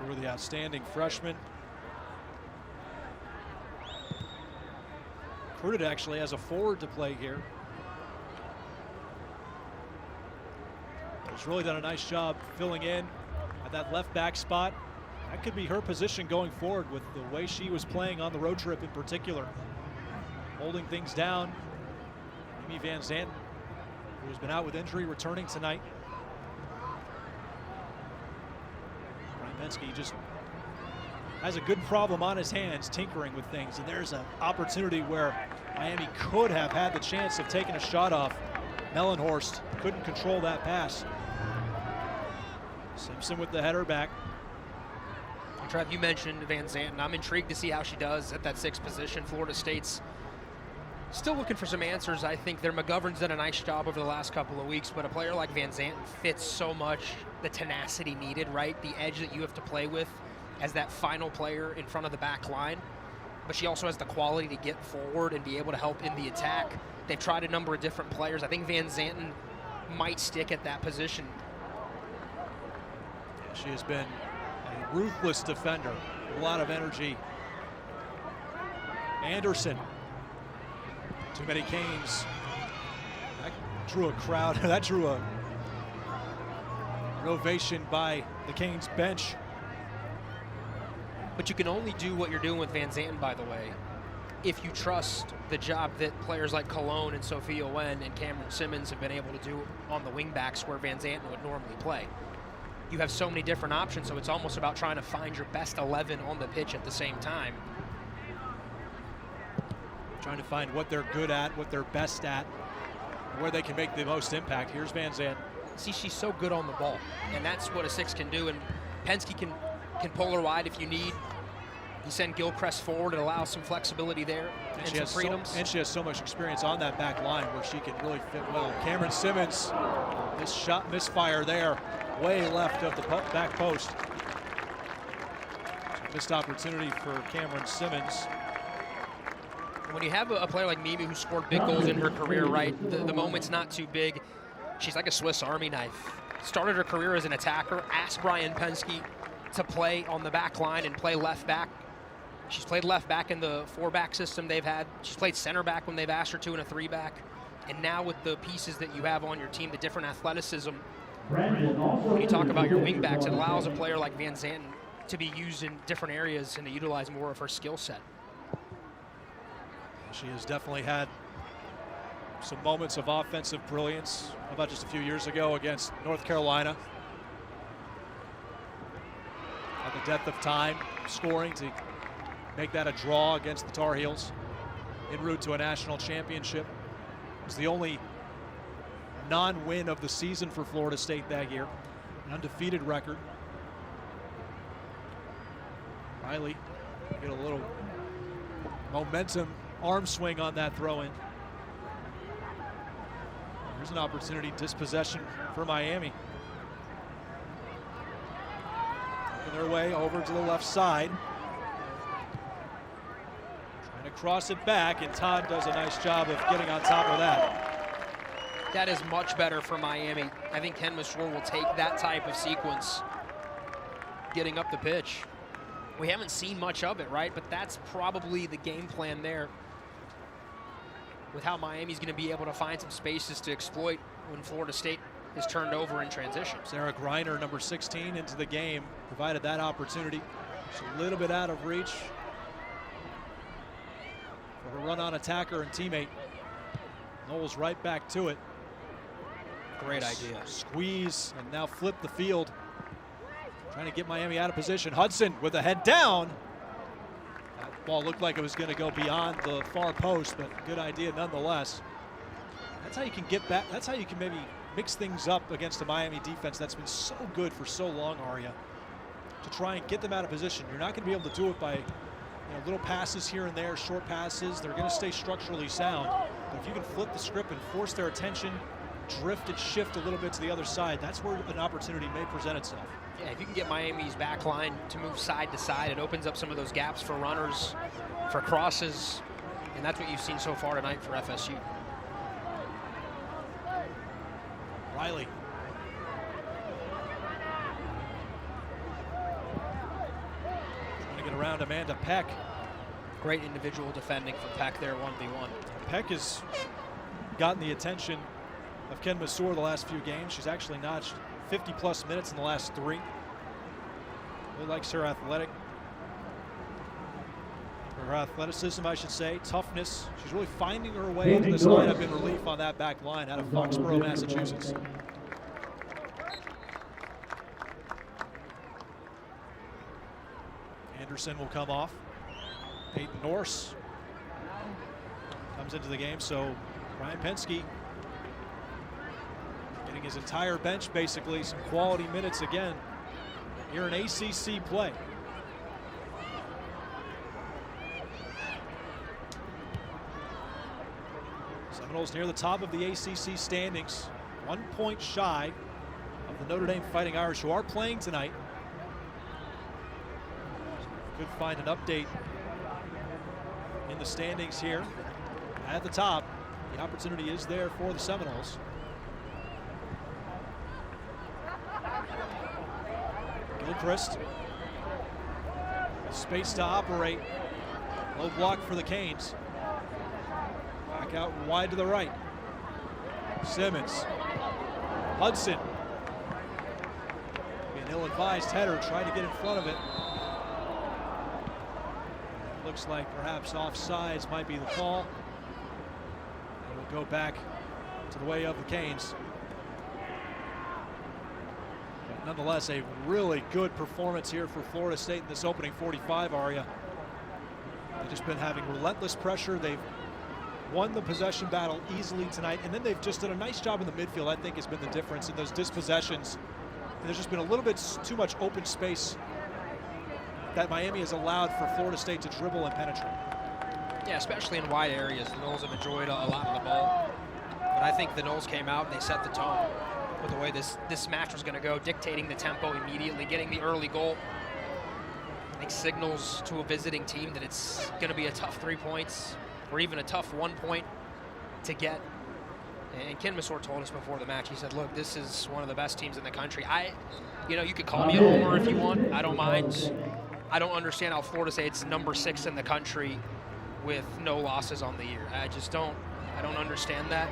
Speaker 1: Were the outstanding freshman. Recruited actually as a forward to play here. Has really done a nice job filling in at that left back spot. That could be her position going forward with the way she was playing on the road trip in particular. Holding things down. Amy Van Zanten, who's been out with injury, returning tonight. Pensky just has a good problem on his hands, tinkering with things, and there's an opportunity where Miami could have had the chance of taking a shot off. Mellenhorst couldn't control that pass. Simpson with the header back.
Speaker 2: Trev, you mentioned Van Zanten. I'm intrigued to see how she does at that 6th position. Florida State's still looking for some answers. I think their McGovern's done a nice job over the last couple of weeks, but a player like Van Zanten fits so much the tenacity needed, right? The edge that you have to play with as that final player in front of the back line. But she also has the quality to get forward and be able to help in the attack. They've tried a number of different players. I think Van Zanten might stick at that position.
Speaker 1: Yeah, she has been a ruthless defender, a lot of energy. Anderson. Too many Canes. That drew a crowd. That drew an ovation by the Canes bench.
Speaker 2: But you can only do what you're doing with Van Zanten, by the way, if you trust the job that players like Cologne and Sophia Wen and Cameron Simmons have been able to do on the wingbacks where Van Zanten would normally play. You have so many different options, so it's almost about trying to find your best 11 on the pitch at the same time.
Speaker 1: Trying to find what they're good at, what they're best at, where they can make the most impact. Here's Van Zanten.
Speaker 2: See, she's so good on the ball, and that's what a 6 can do, and Pensky can pull her wide if you need. You send Gilchrist forward, it allows some flexibility there and some freedoms.
Speaker 1: And she has so much experience on that back line where she can really fit well. Cameron Simmons, this shot misfire there, way left of the back post. Missed opportunity for Cameron Simmons.
Speaker 2: when you have a player like Mimi who scored big goals in her career, right, the moment's not too big. She's like a Swiss Army knife. Started her career as an attacker, asked Brian Penske to play on the back line and play left back. She's played left back in the 4-back system they've had. She's played center back when they've asked her to in a 3-back. And now with the pieces that you have on your team, the different athleticism, when you talk about your wing backs, it allows a player like Van Zanten to be used in different areas and to utilize more of her skill set.
Speaker 1: She has definitely had some moments of offensive brilliance. How about just a few years ago against North Carolina? At the depth of time, scoring to make that a draw against the Tar Heels en route to a national championship. It was the only non-win of the season for Florida State that year. An undefeated record. Riley get a little momentum arm swing on that throw-in. Here's an opportunity, dispossession for Miami. Working their way over to the left side. Trying to cross it back, and Todd does a nice job of getting on top of that.
Speaker 2: That is much better for Miami. I think Ken Masur will take that type of sequence, getting up the pitch. We haven't seen much of it, right? But that's probably the game plan there, with how Miami's going to be able to find some spaces to exploit when Florida State is turned over in transition.
Speaker 1: Sarah Greiner, number 16, into the game, provided that opportunity. Just a little bit out of reach for her run-on attacker and teammate. Knowles right back to it.
Speaker 2: Great idea.
Speaker 1: Squeeze and now flip the field. Trying to get Miami out of position. Hudson with a head down. That ball looked like it was going to go beyond the far post, but good idea nonetheless. That's how you can get back. That's how you can maybe mix things up against the Miami defense that's been so good for so long, Aria, to try and get them out of position. You're not going to be able to do it by little passes here and there, short passes. They're going to stay structurally sound. But if you can flip the script and force their attention, drift and shift a little bit to the other side, that's where an opportunity may present itself.
Speaker 2: Yeah, if you can get Miami's back line to move side to side, it opens up some of those gaps for runners, for crosses, and that's what you've seen so far tonight for FSU.
Speaker 1: Riley. Trying to get around Amanda Peck.
Speaker 2: Great individual defending from Peck there, 1v1.
Speaker 1: Peck has gotten the attention of Ken Masur the last few games. She's actually notched 50-plus minutes in the last 3. Really likes her athleticism, I should say, toughness. She's really finding her way into this lineup in relief on that back line out of Foxborough, Massachusetts. Anderson will come off. Peyton Norse comes into the game, so Brian Penske getting his entire bench, basically, some quality minutes again here in ACC play. Seminoles near the top of the ACC standings, 1 point shy of the Notre Dame Fighting Irish, who are playing tonight. Could find an update in the standings here at the top. The opportunity is there for the Seminoles. Gilchrist, space to operate. Low block for the Canes. Back out wide to the right. Simmons. Hudson. An ill-advised header, trying to get in front of it. Looks like perhaps offsides might be the call. And we'll go back to the way of the Canes. But nonetheless, a really good performance here for Florida State in this opening 45, Aria. They've just been having relentless pressure. They've won the possession battle easily tonight, and then they've just done a nice job in the midfield, I think, has been the difference in those dispossessions. And there's just been a little bit too much open space that Miami has allowed for Florida State to dribble and penetrate.
Speaker 2: Yeah, especially in wide areas. The Noles have enjoyed a lot of the ball. But I think the Noles came out and they set the tone with the way this match was going to go, dictating the tempo immediately, getting the early goal. I think signals to a visiting team that it's going to be a tough 3 points or even a tough 1 point to get. And Ken Masor told us before the match, he said, look, this is one of the best teams in the country. You could call me a homer if you want. I don't mind. I don't understand how Florida State's number 6 in the country with no losses on the year. I don't understand that.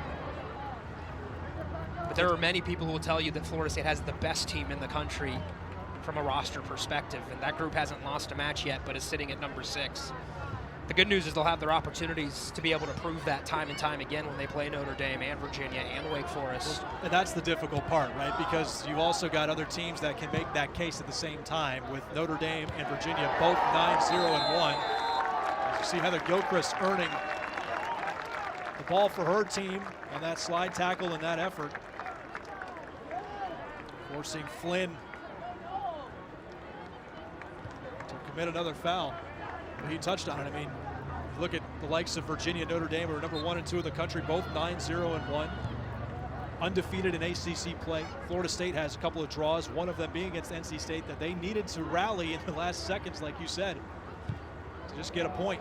Speaker 2: But there are many people who will tell you that Florida State has the best team in the country from a roster perspective, and that group hasn't lost a match yet, but is sitting at number 6. The good news is they'll have their opportunities to be able to prove that time and time again when they play Notre Dame and Virginia and Wake Forest.
Speaker 1: And that's the difficult part, right? Because you've also got other teams that can make that case at the same time, with Notre Dame and Virginia both 9-0-1. As you see Heather Gilchrist earning the ball for her team on that slide tackle and that effort, forcing Flynn to commit another foul. He touched on it. I mean, look at the likes of Virginia, Notre Dame, who are number 1 and 2 in the country, both 9-0-1, undefeated in ACC play. Florida State has a couple of draws, one of them being against NC State, that they needed to rally in the last seconds, like you said, to just get a point.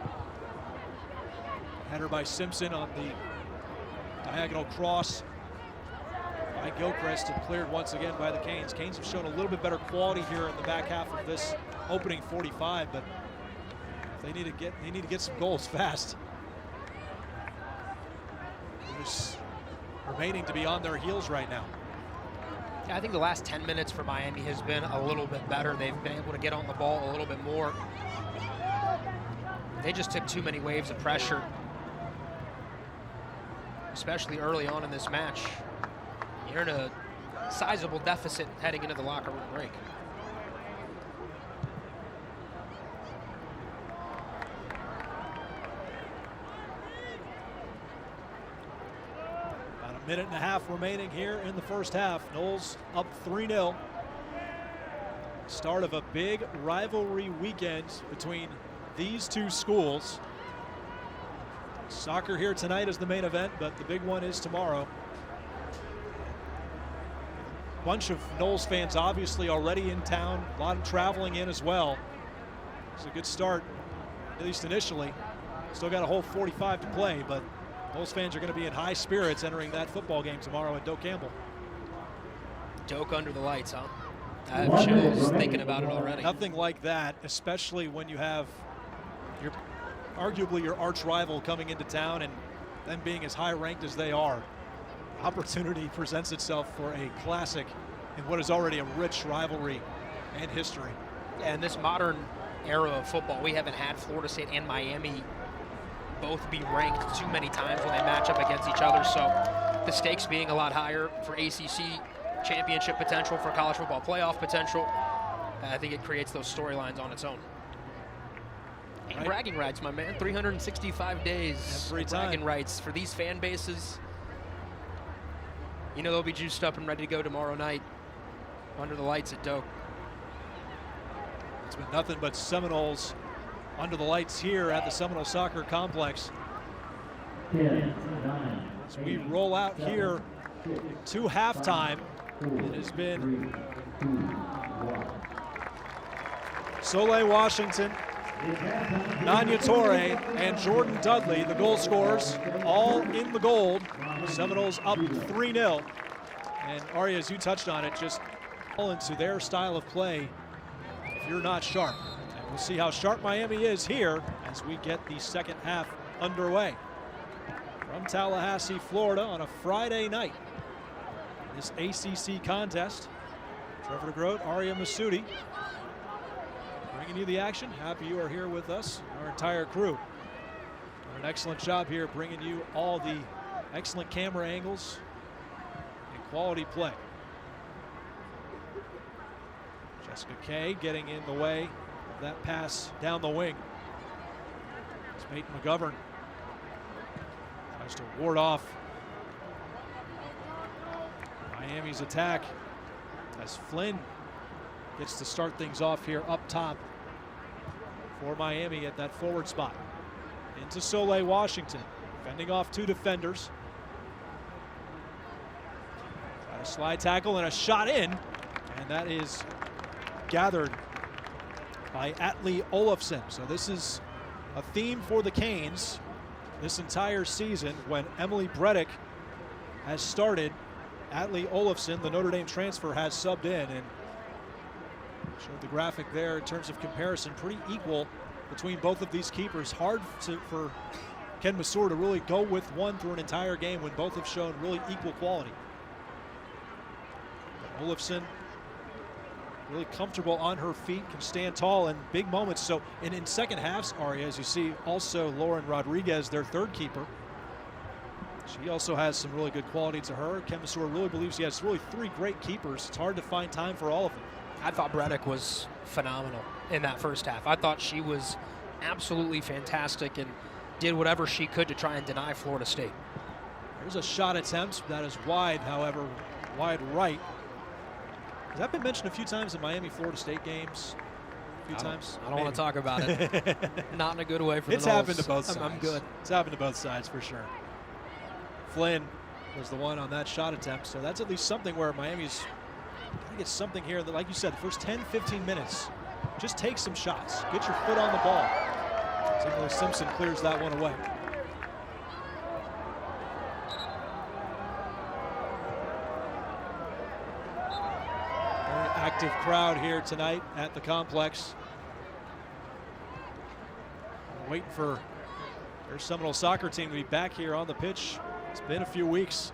Speaker 1: Header by Simpson on the diagonal cross by Gilchrist, and cleared once again by the Canes. Canes have shown a little bit better quality here in the back half of this opening 45, but they need to get some goals fast. There's remaining to be on their heels right now.
Speaker 2: Yeah, I think the last 10 minutes for Miami has been a little bit better. They've been able to get on the ball a little bit more. They just took too many waves of pressure, especially early on in this match. You're in a sizable deficit heading into the locker room break.
Speaker 1: Minute and a half remaining here in the first half. Noles up 3-0. Start of a big rivalry weekend between these two schools. Soccer here tonight is the main event, but the big one is tomorrow. Bunch of Noles fans obviously already in town, a lot of traveling in as well. It's a good start, at least initially. Still got a whole 45 to play, but Noles fans are going to be in high spirits entering that football game tomorrow at Doak Campbell.
Speaker 2: Doak under the lights, huh? I have chills thinking about it already.
Speaker 1: Nothing like that, especially when you have arguably your arch rival coming into town and them being as high ranked as they are. Opportunity presents itself for a classic in what is already a rich rivalry and history.
Speaker 2: Yeah, in this modern era of football, we haven't had Florida State and Miami both be ranked too many times when they match up against each other, so the stakes being a lot higher for ACC championship potential, for college football playoff potential. I think it creates those storylines on its own. And
Speaker 1: right.
Speaker 2: Bragging rights, my man. 365 days
Speaker 1: every time.
Speaker 2: Bragging rights for these fan bases. You know they'll be juiced up and ready to go tomorrow night under the lights at Doak.
Speaker 1: It's been nothing but Seminoles under the lights here at the Seminole Soccer Complex.
Speaker 3: 10, 9,
Speaker 1: As we roll out here to halftime, it has been Solai Washington, Nanya Tore, and Jordynn Dudley, the goal scorers, all in the gold. Seminoles up 3-0. And Aria, as you touched on it, just fall into their style of play if you're not sharp. And we'll see how sharp Miami is here as we get the second half underway. From Tallahassee, Florida on a Friday night, this ACC contest. Trevor DeGroat, Aria Masudi, bringing you the action. Happy you are here with us, our entire crew. Done an excellent job here bringing you all the excellent camera angles and quality play. Jessica Kay getting in the way of that pass down the wing. It's Peyton McGovern tries to ward off Miami's attack as Flynn gets to start things off here up top for Miami at that forward spot. Into Solai Washington, fending off two defenders. Got a slide tackle and a shot in, and that is gathered by Atlee Olafson. So this is a theme for the Canes. this entire season when Emily Bredic has started. Atlee Olafson, the Notre Dame transfer, has subbed in, and showed the graphic there in terms of comparison, pretty equal between both of these keepers. Hard for Ken Masur to really go with one through an entire game when both have shown really equal quality. But Olafson really comfortable on her feet, can stand tall in big moments. So in second halves, Aria, as you see, also Lauren Rodriguez, their third keeper. She also has some really good quality to her. Ken Masur really believes he has really three great keepers. It's hard to find time for all of them.
Speaker 2: I thought Bredic was phenomenal in that first half. I thought she was absolutely fantastic and did whatever she could to try and deny Florida State.
Speaker 1: There's a shot attempt that is wide, however, wide right. Has that been mentioned a few times in Miami Florida State games? A few times?
Speaker 2: I don't want to talk about it. Not in a good way for the
Speaker 1: It's
Speaker 2: Noles.
Speaker 1: happened to both sides.
Speaker 2: I'm good.
Speaker 1: It's happened to both sides for sure. Flynn was the one on that shot attempt, so that's at least something where Miami's got to get something here that, like you said, the first 10, 15 minutes, just take some shots. Get your foot on the ball. Emily Simpson clears that one away. Very active crowd here tonight at the complex. We're waiting for their Seminole soccer team to be back here on the pitch. It's been a few weeks.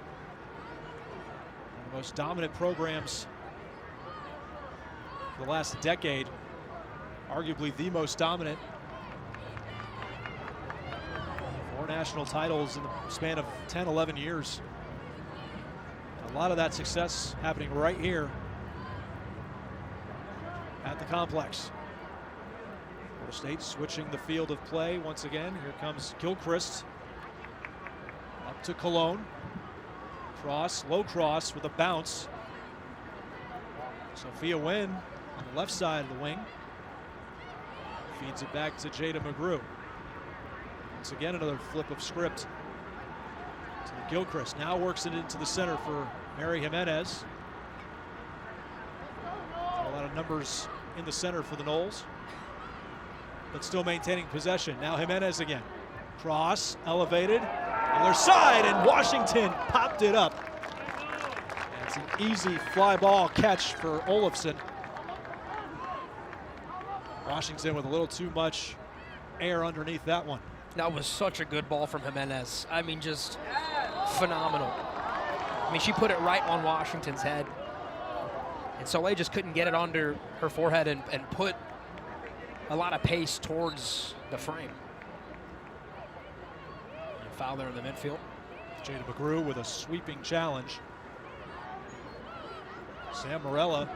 Speaker 1: One of the most dominant programs for the last decade, arguably the most dominant. 4 national titles in the span of 10, 11 years. A lot of that success happening right here at the complex. Florida State switching the field of play once again. Here comes Gilchrist. Up to Cologne. Cross, low cross with a bounce. Sophia Wynn on the left side of the wing. Feeds it back to Jada McGrew. Once again, another flip of script to Gilchrist. Now works it into the center for Mary Jimenez. A lot of numbers in the center for the Noles, but still maintaining possession. Now Jimenez again. Cross, elevated, other side, and Washington popped it up. And it's an easy fly ball catch for Olafson. Washington with a little too much air underneath that one.
Speaker 2: That was such a good ball from Jimenez. I mean, just phenomenal. I mean, she put it right on Washington's head. And Solai just couldn't get it under her forehead and put a lot of pace towards the frame. And foul there in the midfield.
Speaker 1: Jada McGrew with a sweeping challenge. Sam Morella,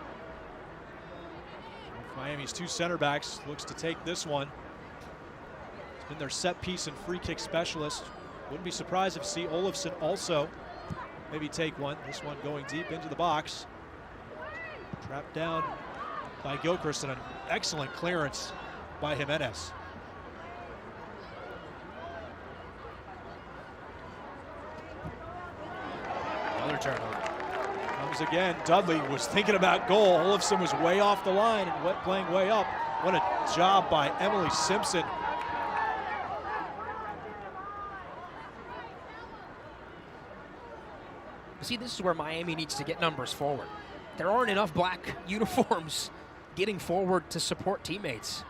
Speaker 1: Miami's 2 center backs, looks to take this one. He's been their set piece and free kick specialist. Wouldn't be surprised if see Olafson also maybe take one. This one going deep into the box. Trapped down by Gilchrist and an excellent clearance by Jimenez.
Speaker 2: Another turnover.
Speaker 1: Comes again. Dudley was thinking about goal. Olafson was way off the line and playing way up. What a job by Emily Simpson.
Speaker 2: See, this is where Miami needs to get numbers forward. There aren't enough black uniforms getting forward to support teammates.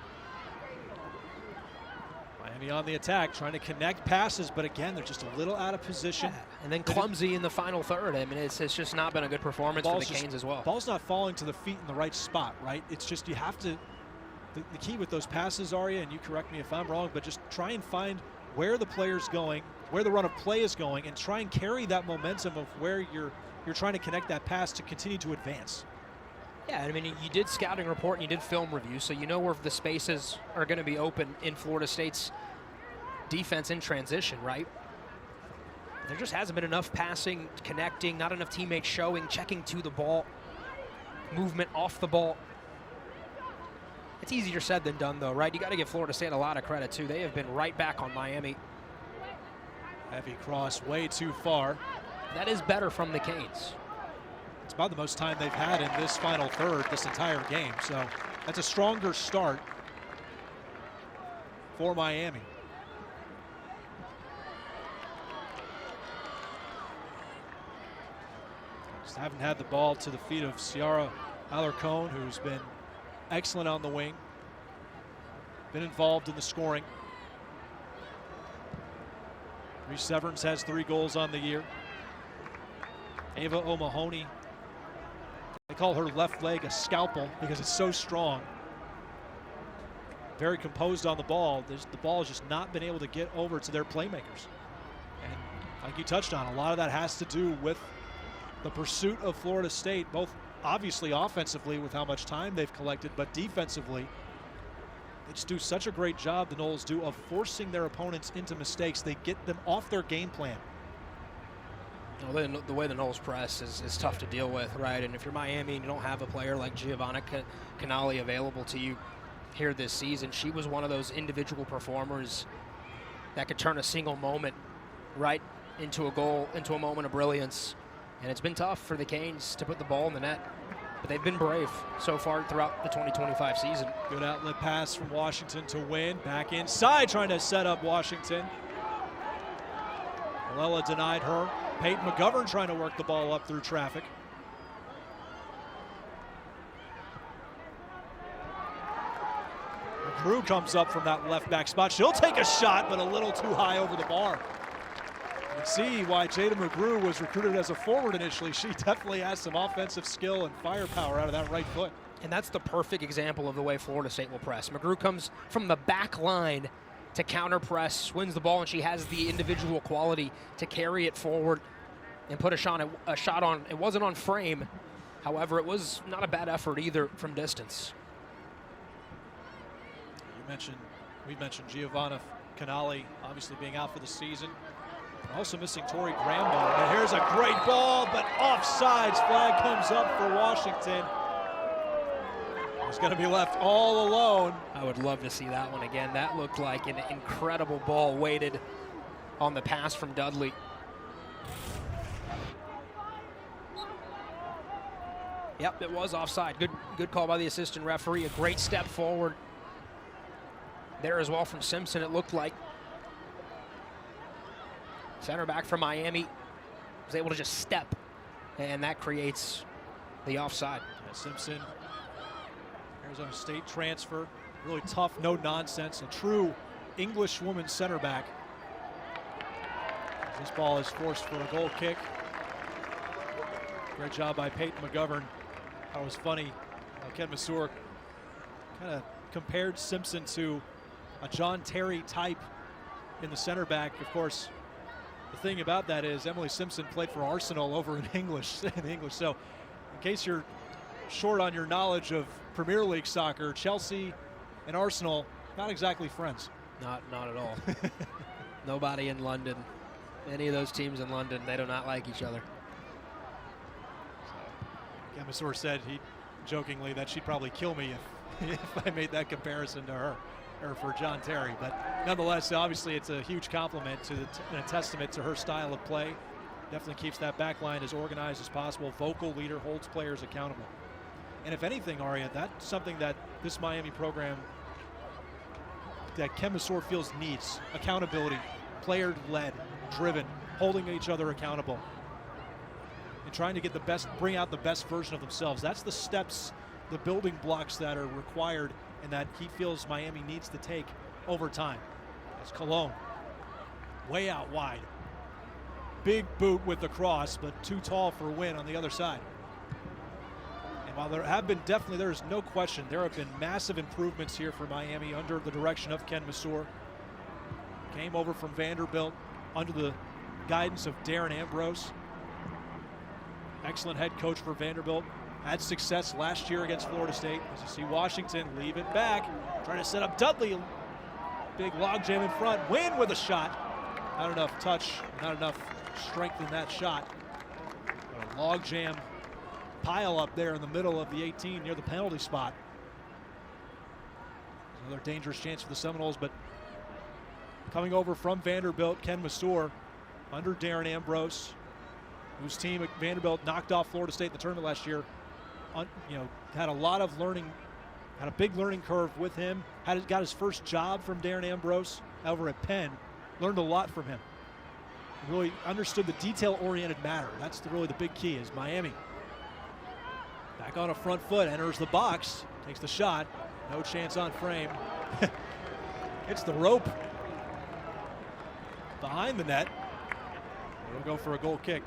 Speaker 1: Miami on the attack, trying to connect passes, but again, they're just a little out of position.
Speaker 2: Yeah. And then clumsy in the final third. I mean, it's just not been a good performance for the Canes as well.
Speaker 1: Ball's not falling to the feet in the right spot, right? It's just you have to, the key with those passes, Aria, and you correct me if I'm wrong, but just try and find where the player's going, where the run of play is going, and try and carry that momentum of where you're trying to connect that pass to continue to advance.
Speaker 2: Yeah, I mean, you did scouting report and you did film review, so you know where the spaces are going to be open in Florida State's defense in transition, right? There just hasn't been enough passing, connecting, not enough teammates showing, checking to the ball, movement off the ball. It's easier said than done, though, right? You got to give Florida State a lot of credit, too. They have been right back on Miami.
Speaker 1: Heavy cross way too far.
Speaker 2: That is better from the Canes.
Speaker 1: It's about the most time they've had in this final third this entire game, so that's a stronger start for Miami. haven't had the ball to the feet of Ciara Alarcon, who's been excellent on the wing, been involved in the scoring. Reese Severance has 3 goals on the year. Ava O'Mahony, they call her left leg a scalpel because it's so strong. Very composed on the ball. The ball has just not been able to get over to their playmakers. And like you touched on, a lot of that has to do with the pursuit of Florida State, both obviously offensively with how much time they've collected, but defensively, they just do such a great job, the Noles do, of forcing their opponents into mistakes. They get them off their game plan.
Speaker 2: Well, the way the Noles press is tough to deal with, right? And if you're Miami and you don't have a player like Giovanna Canali available to you here this season, she was one of those individual performers that could turn a single moment right into a goal, into a moment of brilliance. And it's been tough for the Canes to put the ball in the net, but they've been brave so far throughout the 2025 season.
Speaker 1: Good outlet pass from Washington to Wynn. Back inside, trying to set up Washington. Lela denied her. Peyton McGovern trying to work the ball up through traffic. Crew comes up from that left back spot. She'll take a shot, but a little too high over the bar. You can see why Jada McGrew was recruited as a forward initially. She definitely has some offensive skill and firepower out of that right foot.
Speaker 2: And that's the perfect example of the way Florida State will press. McGrew comes from the back line to counter press, wins the ball, and she has the individual quality to carry it forward and put a shot on. It wasn't on frame. However, it was not a bad effort either from distance.
Speaker 1: We mentioned Giovanna Canali obviously being out for the season. Also missing Tori Grambo. And here's a great ball, but offsides. Flag comes up for Washington. He's going to be left all alone.
Speaker 2: I would love to see that one again. That looked like an incredible ball weighted on the pass from Dudley. Yep, it was offside. Good call by the assistant referee. A great step forward there as well from Simpson, it looked like. Center back from Miami was able to just step, and that creates the offside.
Speaker 1: Yeah, Simpson, Arizona State transfer, really tough, no nonsense, a true English woman center back. This ball is forced for a goal kick. Great job by Peyton McGovern. That was funny. Ken Masur kind of compared Simpson to a John Terry type in the center back. Of course, the thing about that is Emily Simpson played for Arsenal over in English. So in case you're short on your knowledge of Premier League soccer, Chelsea and Arsenal, not exactly friends.
Speaker 2: Not at all. Nobody in London, any of those teams in London, they do not like each other.
Speaker 1: Ken Masur said jokingly that she'd probably kill me if I made that comparison to her. Or for John Terry, but nonetheless, obviously it's a huge compliment to and a testament to her style of play. Definitely keeps that back line as organized as possible. Vocal leader, holds players accountable. And if anything, Aria, that's something that this Miami program, that Ken Masur feels needs. Accountability, player-led, driven, holding each other accountable, and trying to get the best, bring out the best version of themselves. That's the steps, the building blocks that are required and that he feels Miami needs to take over time. That's Cologne, way out wide. Big boot with the cross, but too tall for Wynn on the other side. And while there have been there's no question, there have been massive improvements here for Miami under the direction of Ken Masur. Came over from Vanderbilt under the guidance of Darren Ambrose. Excellent head coach for Vanderbilt. Had success last year against Florida State. As you see Washington leave it back, trying to set up Dudley. Big logjam in front. Wynn with a shot. Not enough touch, not enough strength in that shot. A logjam pile up there in the middle of the 18 near the penalty spot. Another dangerous chance for the Seminoles, but coming over from Vanderbilt, Ken Masur under Darren Ambrose, whose team at Vanderbilt knocked off Florida State in the tournament last year. Had a lot of learning, had a big learning curve with him. Got his first job from Darren Ambrose over at Penn. Learned a lot from him. Really understood the detail-oriented matter. That's really the big key. Is Miami Back on a front foot, enters the box, takes the shot. No chance on frame. Hits the rope behind the net. We'll go for a goal kick.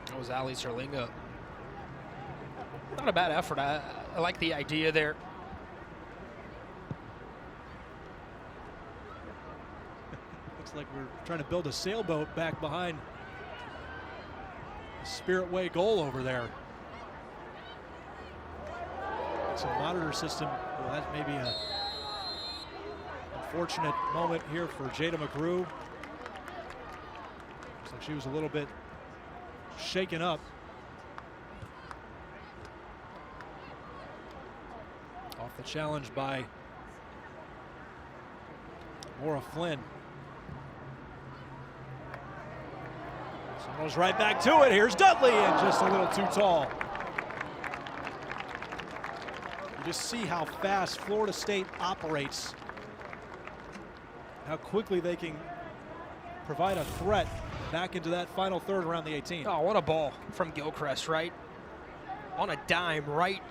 Speaker 2: That was Ali Zerlinga. Not a bad effort. I like the idea there.
Speaker 1: Looks like we're trying to build a sailboat back behind the Spirit Way goal over there. It's a monitor system. Well, that may be a unfortunate moment here for Jada McGrew. Looks like she was a little bit shaken up. Off the challenge by Maura Flynn. Seminoles right back to it. Here's Dudley, and just a little too tall. You just see how fast Florida State operates, how quickly they can provide a threat back into that final third around the 18.
Speaker 2: Oh, what a ball from Gilchrist, right? On a dime, right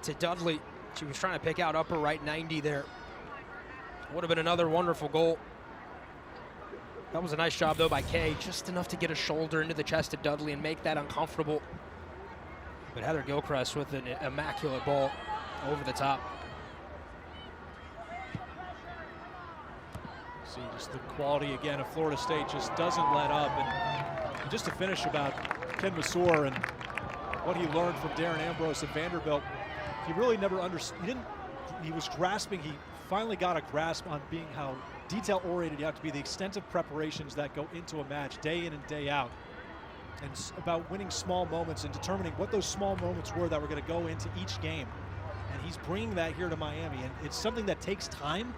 Speaker 2: to Dudley. She was trying to pick out upper right 90 there. Would have been another wonderful goal. That was a nice job, though, by Kay. Just enough to get a shoulder into the chest of Dudley and make that uncomfortable. But Heather Gilchrist with an immaculate ball over the top.
Speaker 1: See just the quality again of Florida State just doesn't let up. And just to finish about Ken Masur and what he learned from Darren Ambrose at Vanderbilt, he really never understood. He was grasping. He finally got a grasp on being how detail-oriented you have to be, the extensive preparations that go into a match day in and day out, and about winning small moments and determining what those small moments were that were going to go into each game. And he's bringing that here to Miami, and it's something that takes time,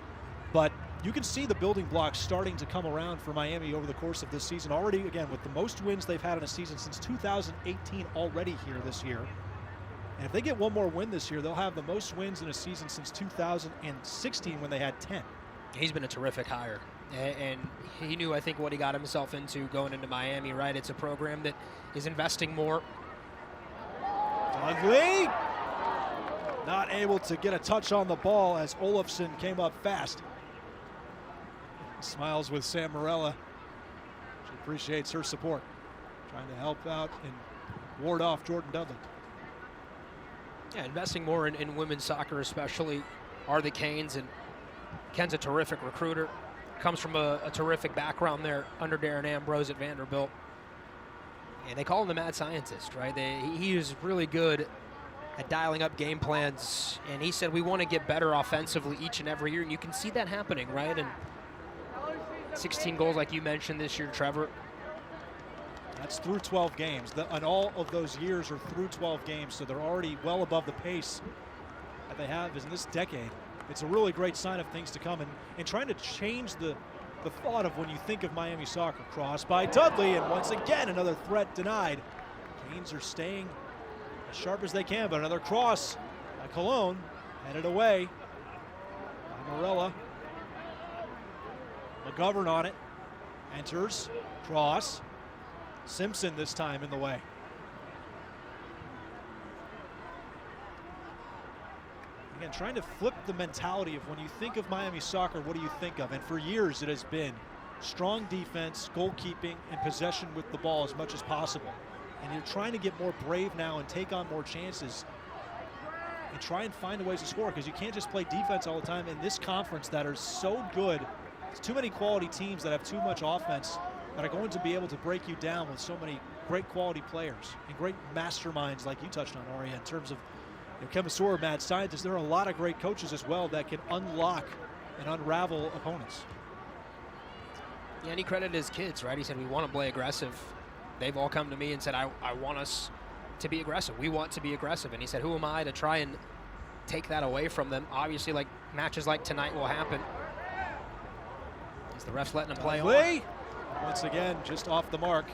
Speaker 1: but you can see the building blocks starting to come around for Miami over the course of this season. Already, again, with the most wins they've had in a season since 2018 already here this year. And if they get one more win this year, they'll have the most wins in a season since 2016 when they had 10.
Speaker 2: He's been a terrific hire, and he knew, I think, what he got himself into going into Miami, right? It's a program that is investing more.
Speaker 1: Dudley not able to get a touch on the ball as Olofsson came up fast. Smiles with Sam Morella. She appreciates her support, trying to help out and ward off Jordynn Dudley.
Speaker 2: Yeah, investing more in women's soccer especially are the Canes, and Ken's a terrific recruiter. Comes from a terrific background there under Darren Ambrose at Vanderbilt. And they call him the mad scientist, right? He is really good at dialing up game plans. And he said, we want to get better offensively each and every year. And you can see that happening, right? And 16 goals like you mentioned this year, Trevor.
Speaker 1: That's through 12 games. And all of those years are through 12 games, so they're already well above the pace that they have in this decade. It's a really great sign of things to come, and trying to change the thought of when you think of Miami soccer. Cross by Dudley, and once again another threat denied. Canes are staying as sharp as they can, but another cross by Cologne, headed away by Morella. McGovern on it, enters, cross. Simpson this time in the way. Again, trying to flip the mentality of when you think of Miami soccer, what do you think of? And for years it has been strong defense, goalkeeping, and possession with the ball as much as possible. And you're trying to get more brave now and take on more chances and try and find ways to score, because you can't just play defense all the time in this conference that are so good. There's too many quality teams that have too much offense that are going to be able to break you down with so many great quality players and great masterminds like you touched on, Aria, in terms of Kevin Sorer, mad scientist. There are a lot of great coaches as well that can unlock and unravel opponents.
Speaker 2: Yeah, and he credited his kids, right? He said, we want to play aggressive. They've all come to me and said, I want us to be aggressive. We want to be aggressive. And he said, who am I to try and take that away from them? Obviously, like matches like tonight will happen. Is the ref's letting him play on?
Speaker 1: Once again, just off the mark.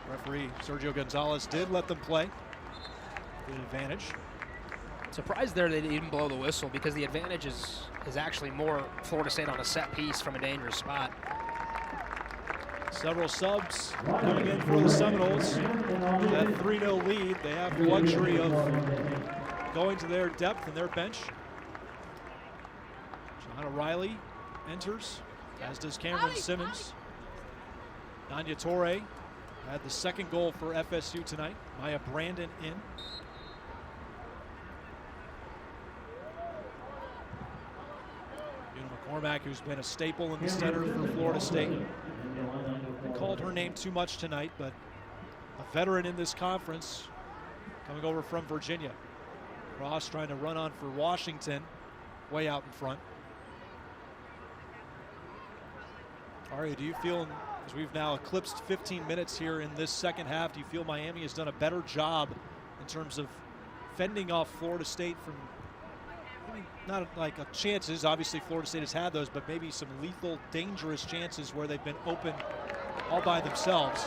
Speaker 1: Referee Sergio Gonzalez did let them play. Good advantage.
Speaker 2: Surprised there they didn't blow the whistle, because the advantage is actually more Florida State on a set piece from a dangerous spot.
Speaker 1: Several subs coming in for the Seminoles. That 3-0 lead, they have the luxury of going to their depth and their bench. Johanna Riley enters, as does Cameron Simmons. Nanya Tore had the second goal for FSU tonight. Maya Brandon in. McCormack, who's been a staple in the center for Florida State. I called her name too much tonight, but a veteran in this conference coming over from Virginia. Ross trying to run on for Washington, way out in front. Aria, do you feel, as we've now eclipsed 15 minutes here in this second half, do you feel Miami has done a better job in terms of fending off Florida State from, not like chances, obviously Florida State has had those, but maybe some lethal, dangerous chances where they've been open all by themselves?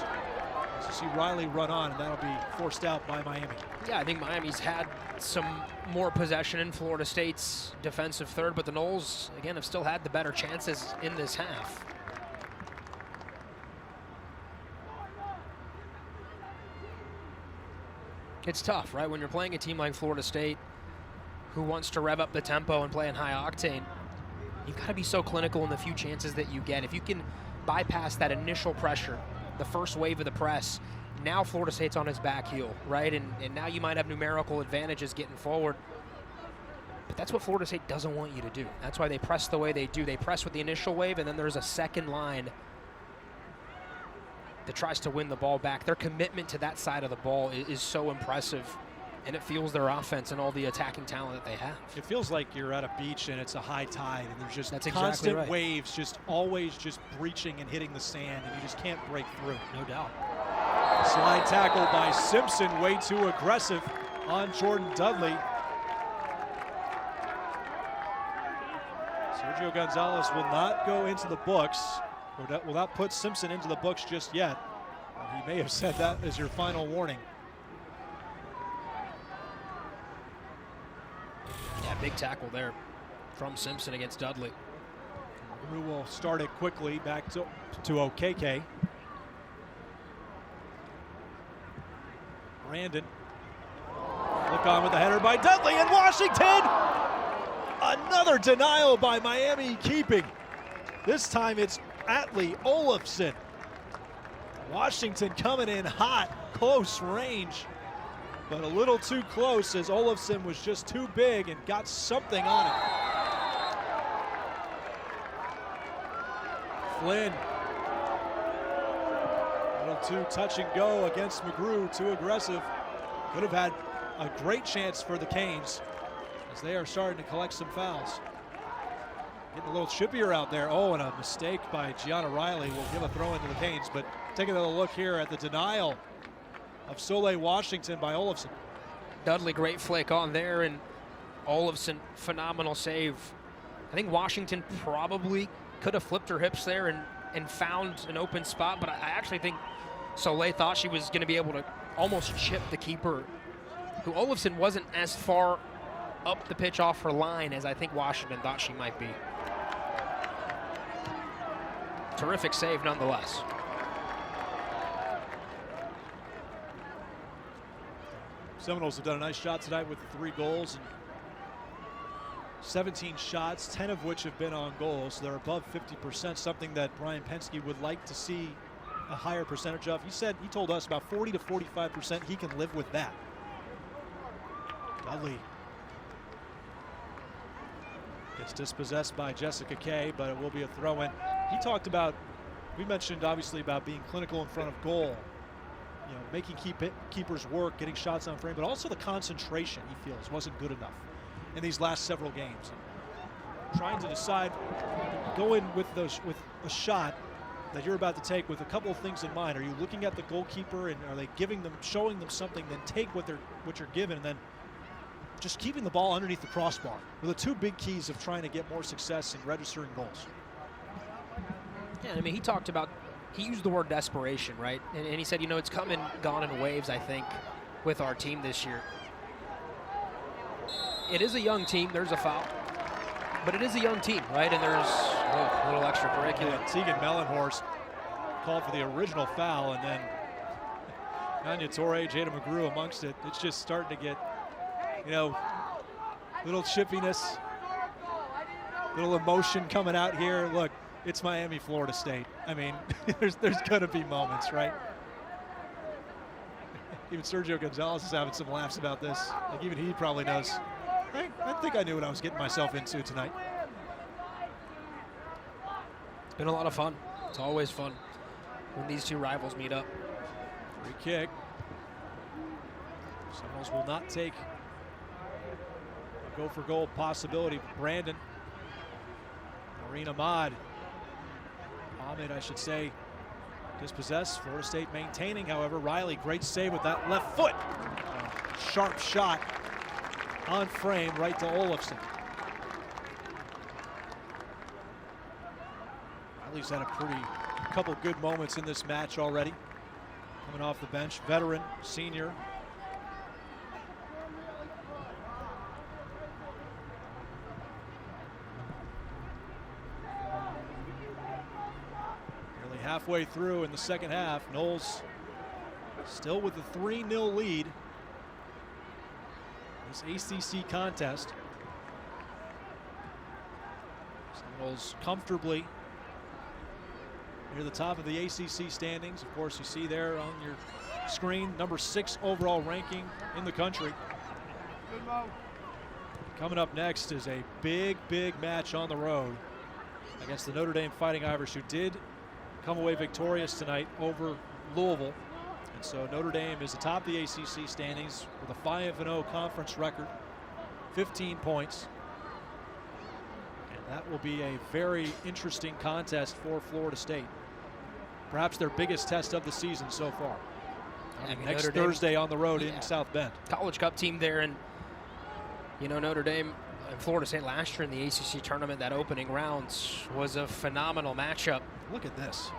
Speaker 1: As you see Riley run on, and that'll be forced out by Miami.
Speaker 2: Yeah, I think Miami's had some more possession in Florida State's defensive third, but the Noles, again, have still had the better chances in this half. It's tough, right? When you're playing a team like Florida State, who wants to rev up the tempo and play in high octane, you've got to be so clinical in the few chances that you get. If you can bypass that initial pressure, the first wave of the press, now Florida State's on his back heel, right? And now you might have numerical advantages getting forward. But that's what Florida State doesn't want you to do. That's why they press the way they do. They press with the initial wave, and then there's a second line that tries to win the ball back. Their commitment to that side of the ball is so impressive. And it fuels their offense and all the attacking talent that they have.
Speaker 1: It feels like you're at a beach and it's a high tide, and there's just
Speaker 2: That's
Speaker 1: constant
Speaker 2: exactly right.
Speaker 1: waves, just always just breaching and hitting the sand, and you just can't break through.
Speaker 2: No doubt.
Speaker 1: Slide tackle by Simpson, way too aggressive on Jordynn Dudley. Sergio Gonzalez will not go into the books, or will not put Simpson into the books just yet. He may have said that as your final warning.
Speaker 2: Yeah, big tackle there from Simpson against Dudley.
Speaker 1: Drew will start it quickly back to OKK. Brandon. Look on with the header by Dudley, and Washington! Another denial by Miami keeping. This time it's Atlee Olafson. Washington coming in hot, close range, but a little too close as Olafson was just too big and got something on it. Flynn. A little too touch and go against McGrew, too aggressive. Could have had a great chance for the Canes as they are starting to collect some fouls. Getting a little Chippier out there. Oh, and a mistake by Gianna Riley will give a throw into the Canes, but taking another look here at the denial of Solai Washington by Olafson.
Speaker 2: Dudley, great flick on there, and Olafson, phenomenal save. I think Washington probably could have flipped her hips there and found an open spot, but I actually think Solai thought she was going to be able to almost chip the keeper, who Olafson wasn't as far up the pitch off her line as I think Washington thought she might be. Terrific save nonetheless.
Speaker 1: Seminoles have done a nice job tonight with the 3 goals and 17 shots, 10 of which have been on goal, so they're above 50%, something that Brian Penske would like to see a higher percentage of. He told us about 40 to 45%, he can live with that. Dudley gets dispossessed by Jessica Kay, but it will be a throw-in. He talked about, we mentioned obviously about being clinical in front of goal, you know, making keepers work, getting shots on frame, but also the concentration he feels wasn't good enough in these last several games. Trying to decide, go in with a shot that you're about to take with a couple of things in mind. Are you looking at the goalkeeper and are they showing them something, then take what you're given, and then just keeping the ball underneath the crossbar were the 2 big keys of trying to get more success in registering goals.
Speaker 2: Yeah, I mean, he used the word desperation, right? And he said, you know, it's come and gone in waves, I think, with our team this year. It is a young team. There's a foul. But it is a young team, right? And there's a little extracurricular.
Speaker 1: Yeah, Tegan Mellenhorst called for the original foul, and then Nanya Tore, Jada McGrew amongst it. It's just starting to get, you know, little chippiness, little emotion coming out here. Look, it's Miami, Florida State. I mean, there's going to be moments, right? Even Sergio Gonzalez is having some laughs about this. Like, even he probably knows. I think I knew what I was getting myself into tonight.
Speaker 2: It's been a lot of fun. It's always fun when these two rivals meet up.
Speaker 1: Free kick. Seminoles will not take a go-for-goal possibility. Brandon. Marine Ahmed, I should say, dispossessed. Florida State maintaining, however. Riley, great save with that left foot. Sharp shot on frame right to Olofsson. Riley's had a couple good moments in this match already. Coming off the bench, veteran, senior. Nearly halfway through in the second half, Noles still with the 3-0 lead. This ACC contest. Seminoles comfortably near the top of the ACC standings. Of course, you see there on your screen, number 6 overall ranking in the country. Coming up next is a big match on the road against the Notre Dame Fighting Irish, who did come away victorious tonight over Louisville. And so Notre Dame is atop the ACC standings with a 5-0 conference record, 15 points. And that will be a very interesting contest for Florida State. Perhaps their biggest test of the season so far. Next Thursday on the road in South Bend.
Speaker 2: College Cup team there, and you know, Notre Dame and Florida State last year in the ACC tournament, that opening rounds was a phenomenal matchup.
Speaker 1: Look at this.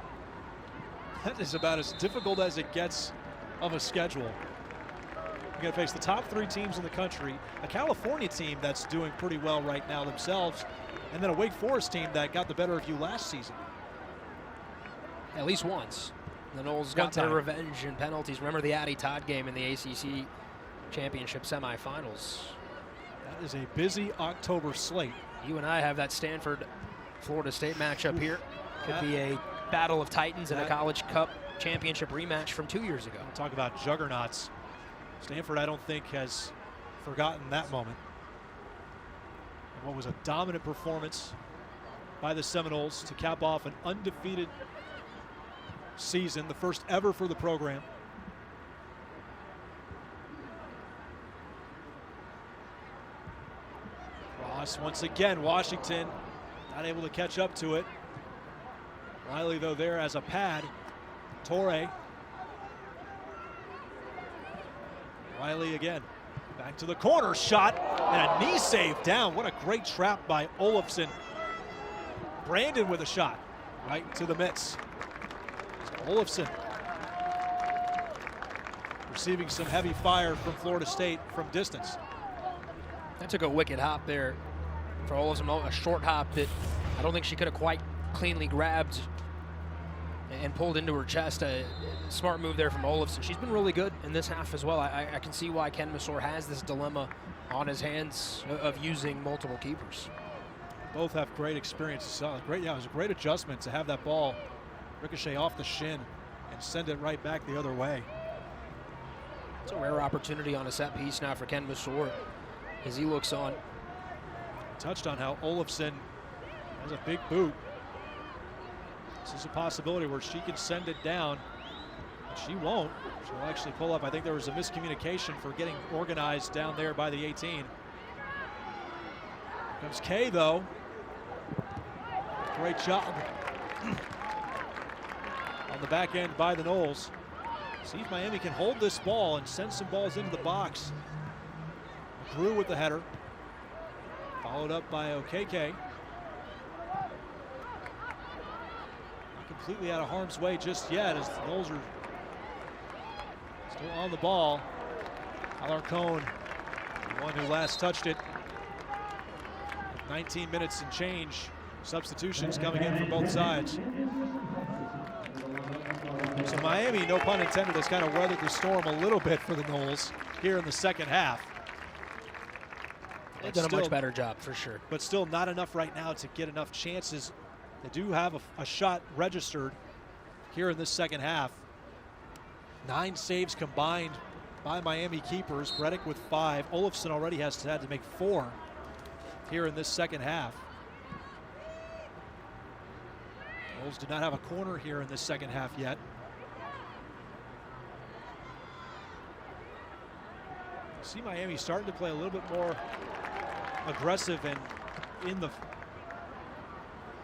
Speaker 1: That is about as difficult as it gets of a schedule. You're going to face the top 3 teams in the country, a California team that's doing pretty well right now themselves, and then a Wake Forest team that got the better of you last season.
Speaker 2: At least once. The Noles got their revenge in penalties. Remember the Addy Todd game in the ACC championship semifinals.
Speaker 1: That is a busy October slate.
Speaker 2: You and I have that Stanford-Florida State matchup here. Could be a battle of titans in a College Cup championship rematch from 2 years ago.
Speaker 1: Talk about juggernauts. Stanford, I don't think, has forgotten that moment. And what was a dominant performance by the Seminoles to cap off an undefeated season, the first ever for the program. Cross once again, Washington not able to catch up to it. Riley, though, there as a pad. Touray. Riley again. Back to the corner, shot, and a knee save down. What a great trap by Olofsson. Brandon with a shot right to the mitts. Olofsson receiving some heavy fire from Florida State from distance.
Speaker 2: That took a wicked hop there for Olofsson, a short hop that I don't think she could have quite cleanly grabbed and pulled into her chest. A smart move there from Olofsson. She's been really good in this half as well. I can see why Ken Masor has this dilemma on his hands of using multiple keepers. Both have great experience. It was a great adjustment to have that ball ricochet off the shin and send it right back the other way. It's a rare opportunity on a set piece now for Ken Masor as he looks on. Touched on how Olofsson has a big boot. This is a possibility where she can send it down. She won't. She'll actually pull up. I think there was a miscommunication for getting organized down there by the 18. Here comes Kay, though. Great job on the back end by the Noles. See if Miami can hold this ball and send some balls into the box. Drew with the header. Followed up by OKK. Not completely out of harm's way just yet as the Noles are still on the ball. Alarcon, the one who last touched it. 19 minutes and change. Substitutions coming in from both sides.
Speaker 1: So Miami, no pun intended, has kind of weathered the storm a little bit for the Noles here in the second half.
Speaker 2: They've done a much better job, for sure.
Speaker 1: But still not enough right now to get enough chances. They do have a shot registered here in this second half. 9 saves combined by Miami keepers. Bredic with 5. Olafson already has had to make 4 here in this second half. Noles did not have a corner here in this second half yet. See Miami starting to play a little bit more aggressive and in the a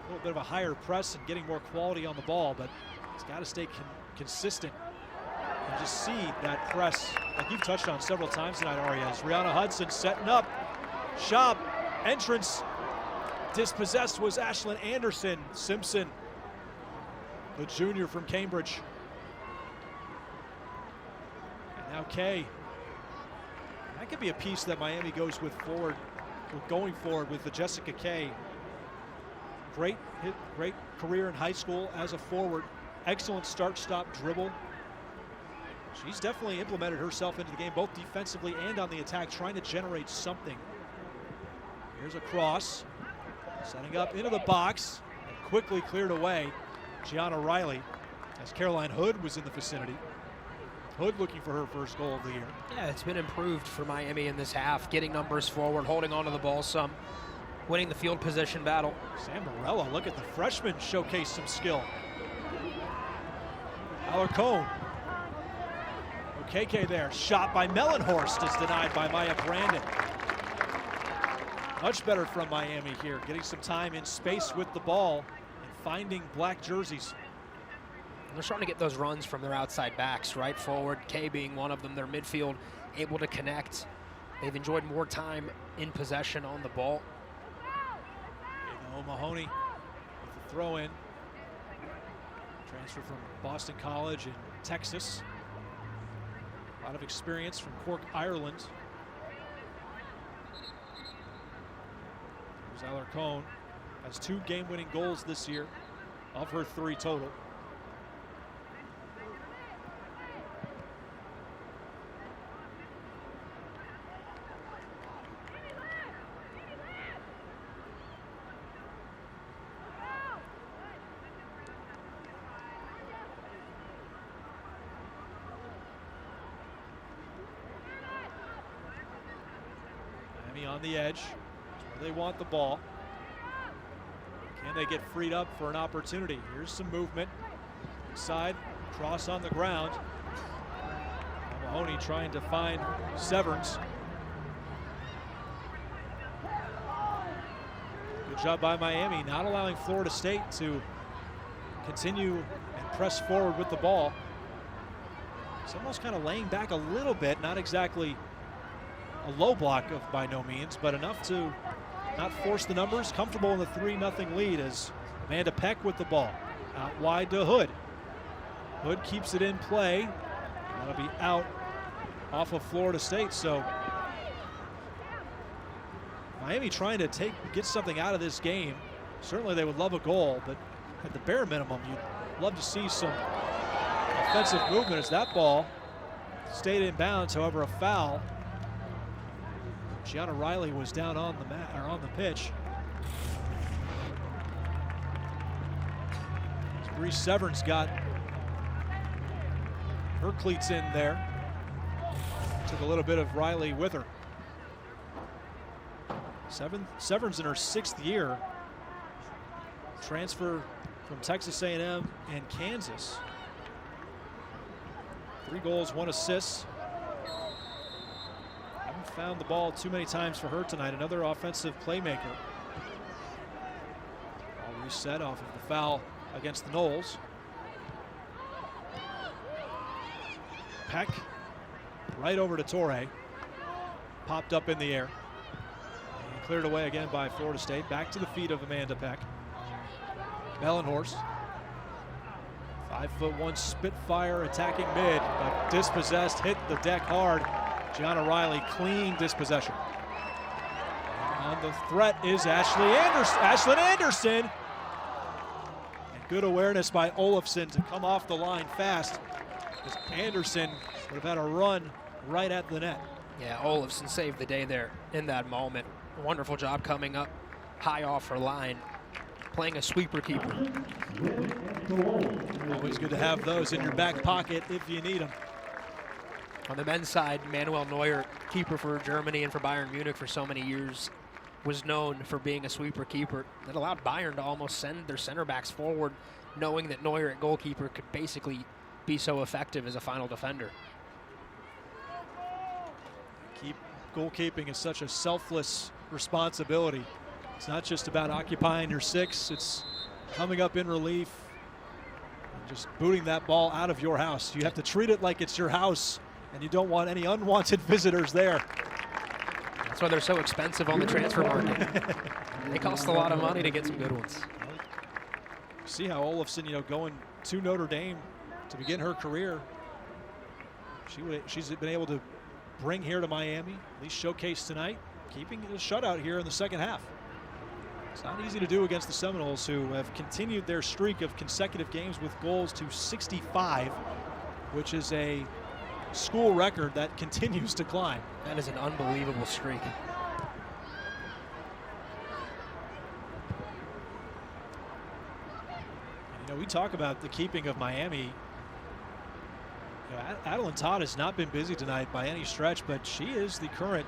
Speaker 1: little bit of a higher press and getting more quality on the ball, but it's got to stay consistent and just see that press like you've touched on several times tonight, Arias. Rihanna Hudson setting up. Shop, entrance, dispossessed was Ashlyn Anderson. Simpson, the junior from Cambridge. And now Kay. That could be a piece that Miami goes with forward, going forward with the Jessica Kay. Great career in high school as a forward. Excellent start-stop dribble. She's definitely implemented herself into the game, both defensively and on the attack, trying to generate something. Here's a cross, setting up into the box, and quickly cleared away. Gianna Riley, as Caroline Hood was in the vicinity. Hood looking for her first goal of the year.
Speaker 2: Yeah, it's been improved for Miami in this half, getting numbers forward, holding onto the ball some, winning the field position battle.
Speaker 1: Sam Morella, look at the freshman showcase some skill. Alarcon. OKK there, shot by Mellenhorst is denied by Maya Brandon. Much better from Miami here, getting some time in space with the ball and finding black jerseys.
Speaker 2: They're starting to get those runs from their outside backs, right forward, Kay being one of them, their midfield able to connect. They've enjoyed more time in possession on the ball.
Speaker 1: Mahoney with the throw in. Transfer from Boston College in Texas. A lot of experience from Cork, Ireland. There's Alarcon, has 2 game-winning goals this year of her 3 total. On the edge, that's where they want the ball. Can they get freed up for an opportunity? Here's some movement. Inside, cross on the ground. Mahoney trying to find Severns. Good job by Miami, not allowing Florida State to continue and press forward with the ball. It's almost kind of laying back a little bit, not exactly a low block by no means, but enough to not force the numbers. Comfortable in the 3-0 lead as Amanda Peck with the ball. Out wide to Hood. Hood keeps it in play. That'll be out off of Florida State. So Miami trying to get something out of this game. Certainly they would love a goal, but at the bare minimum, you'd love to see some offensive movement as that ball stayed in bounds. However, a foul. Gianna Riley was down on the mat or on the pitch. Bree Severns got her cleats in there. Took a little bit of Riley with her. Severns in her 6th year. Transfer from Texas A&M and Kansas. 3 goals, 1 assist. Found the ball too many times for her tonight. Another offensive playmaker. All reset off of the foul against the Noles. Peck right over to Touray. Popped up in the air. And cleared away again by Florida State. Back to the feet of Amanda Peck. Mellenhorst. 5'1" Spitfire attacking mid, but dispossessed, hit the deck hard. Gianna Riley, clean dispossession. On the threat is Ashlyn Anderson. And Good awareness by Olafson to come off the line fast, because Anderson would have had a run right at the net.
Speaker 2: Yeah, Olafson saved the day there in that moment. Wonderful job coming up high off her line, playing a sweeper keeper.
Speaker 1: Always good to have those in your back pocket if you need them.
Speaker 2: On the men's side, Manuel Neuer, keeper for Germany and for Bayern Munich for so many years, was known for being a sweeper keeper that allowed Bayern to almost send their center backs forward, knowing that Neuer at goalkeeper could basically be so effective as a final defender.
Speaker 1: Goalkeeping is such a selfless responsibility. It's not just about occupying your six, it's coming up in relief and just booting that ball out of your house. You have to treat it like it's your house, and you don't want any unwanted visitors there.
Speaker 2: That's why they're so expensive on the transfer market. They cost a lot of money to get some good ones.
Speaker 1: See how Olafson, going to Notre Dame to begin her career. She's been able to bring here to Miami, at least showcase tonight, keeping a shutout here in the second half. It's not easy to do against the Seminoles, who have continued their streak of consecutive games with goals to 65, which is a school record that continues to climb.
Speaker 2: That is an unbelievable streak.
Speaker 1: We talk about the keeping of Miami. Adeline Todd has not been busy tonight by any stretch, but she is the current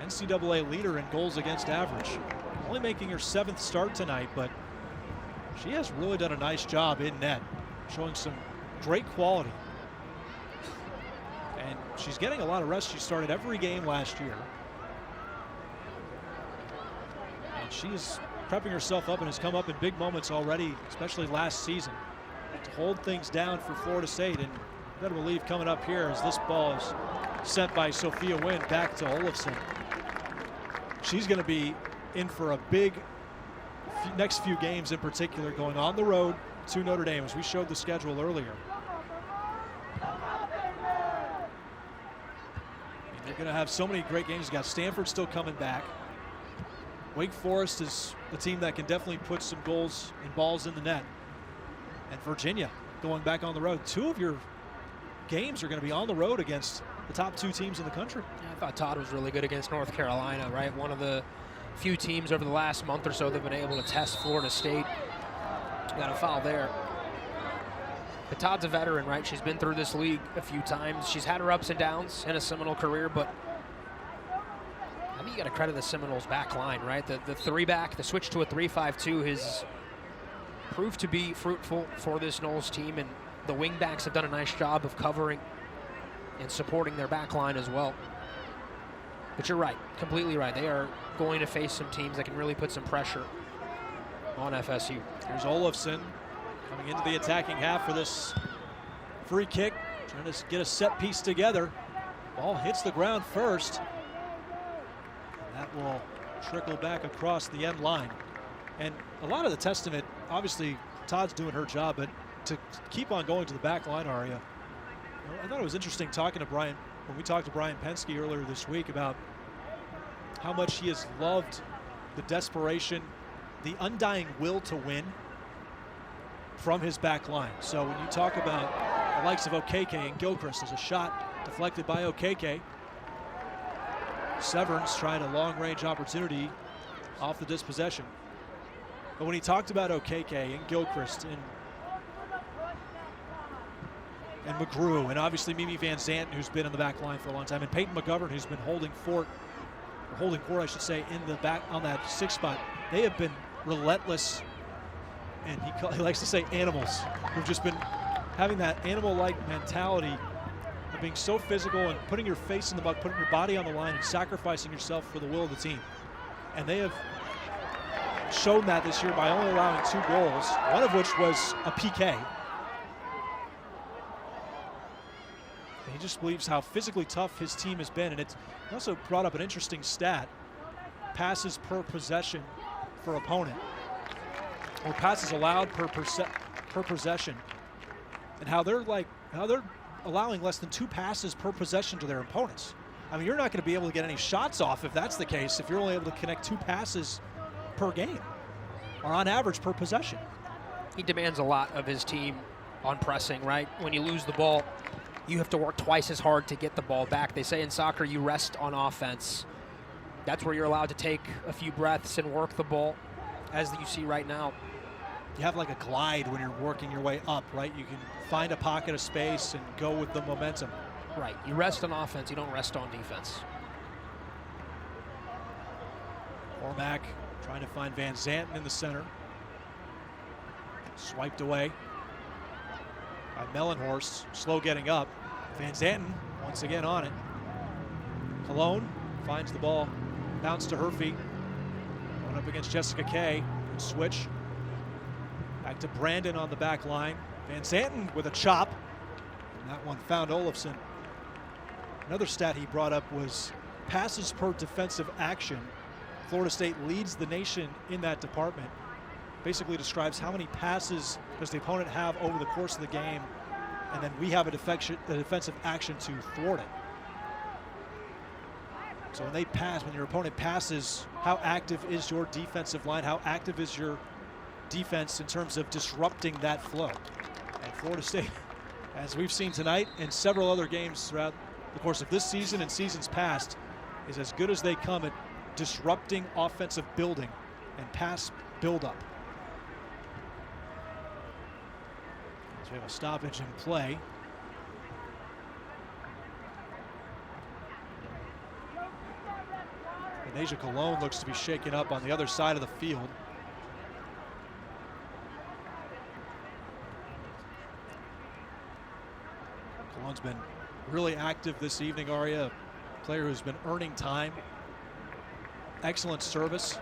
Speaker 1: NCAA leader in goals against average. Only making her 7th start tonight, but she has really done a nice job in net, showing some great quality. And she's getting a lot of rest. She started every game last year. And she is prepping herself up and has come up in big moments already, especially last season, to hold things down for Florida State. And you better believe coming up here as this ball is sent by Sophia Wynn back to Olafson. She's going to be in for a big next few games, in particular, going on the road to Notre Dame, as we showed the schedule earlier. They're going to have so many great games. You got Stanford still coming back. Wake Forest is the team that can definitely put some goals and balls in the net. And Virginia going back on the road. 2 of your games are going to be on the road against the top 2 teams in the country.
Speaker 2: Yeah, I thought Todd was really good against North Carolina, right? One of the few teams over the last month or so that have been able to test Florida State. Got a foul there. But Todd's a veteran, right? She's been through this league a few times. She's had her ups and downs in a Seminole career, but I think you got to credit the Seminoles back line, right? The 3-back, the switch to a 3-5-2 has proved to be fruitful for this Noles team, and the wingbacks have done a nice job of covering and supporting their back line as well. But you're right, completely right. They are going to face some teams that can really put some pressure on FSU.
Speaker 1: Here's Olafson coming into the attacking half for this free kick, trying to get a set piece together. Ball hits the ground first. That will trickle back across the end line. And a lot of the testament, obviously, Todd's doing her job, but to keep on going to the back line area, I thought it was interesting talking to Brian, when we talked to Brian Penske earlier this week, about how much he has loved the desperation, the undying will to win from his back line. So when you talk about the likes of Okeke and Gilchrist, there's a shot deflected by Okeke. Severns tried a long-range opportunity off the dispossession. But when he talked about Okeke and Gilchrist and McGrew, and obviously Mimi Van Zanten, who's been in the back line for a long time, and Peyton McGovern, who's been holding court, I should say, in the back on that 6 spot, they have been relentless, and he likes to say animals, who've just been having that animal-like mentality of being so physical and putting your face in the mud, putting your body on the line and sacrificing yourself for the will of the team. And they have shown that this year by only allowing 2 goals, one of which was a PK. And he just believes how physically tough his team has been. And it's also brought up an interesting stat: passes per possession for opponent, or passes allowed per possession, and how they're allowing less than 2 passes per possession to their opponents. I mean, you're not going to be able to get any shots off if that's the case, if you're only able to connect 2 passes per game, or on average per possession.
Speaker 2: He demands a lot of his team on pressing, right? When you lose the ball, you have to work twice as hard to get the ball back. They say in soccer you rest on offense. That's where you're allowed to take a few breaths and work the ball, as you see right now.
Speaker 1: You have like a glide when you're working your way up, right? You can find a pocket of space and go with the momentum.
Speaker 2: Right, you rest on offense, you don't rest on defense.
Speaker 1: Cormack trying to find Van Zanten in the center. Swiped away by Mellenhorst, slow getting up. Van Zanten once again on it. Cologne finds the ball, bounce to her feet. Going up against Jessica Kay. Good switch. Back to Brandon on the back line. Van Zanten with a chop. And that one found Olafson. Another stat he brought up was passes per defensive action. Florida State leads the nation in that department. Basically describes how many passes does the opponent have over the course of the game, and then we have a defensive action to thwart it. So when they pass, when your opponent passes, how active is your defensive line? How active is your defense in terms of disrupting that flow? And Florida State, as we've seen tonight and several other games throughout the course of this season and seasons past, is as good as they come at disrupting offensive building and pass buildup. So we have a stoppage in play. And Asia Cologne looks to be shaken up on the other side of the field. Cologne's been really active this evening, Aria. A player who's been earning time. Excellent service.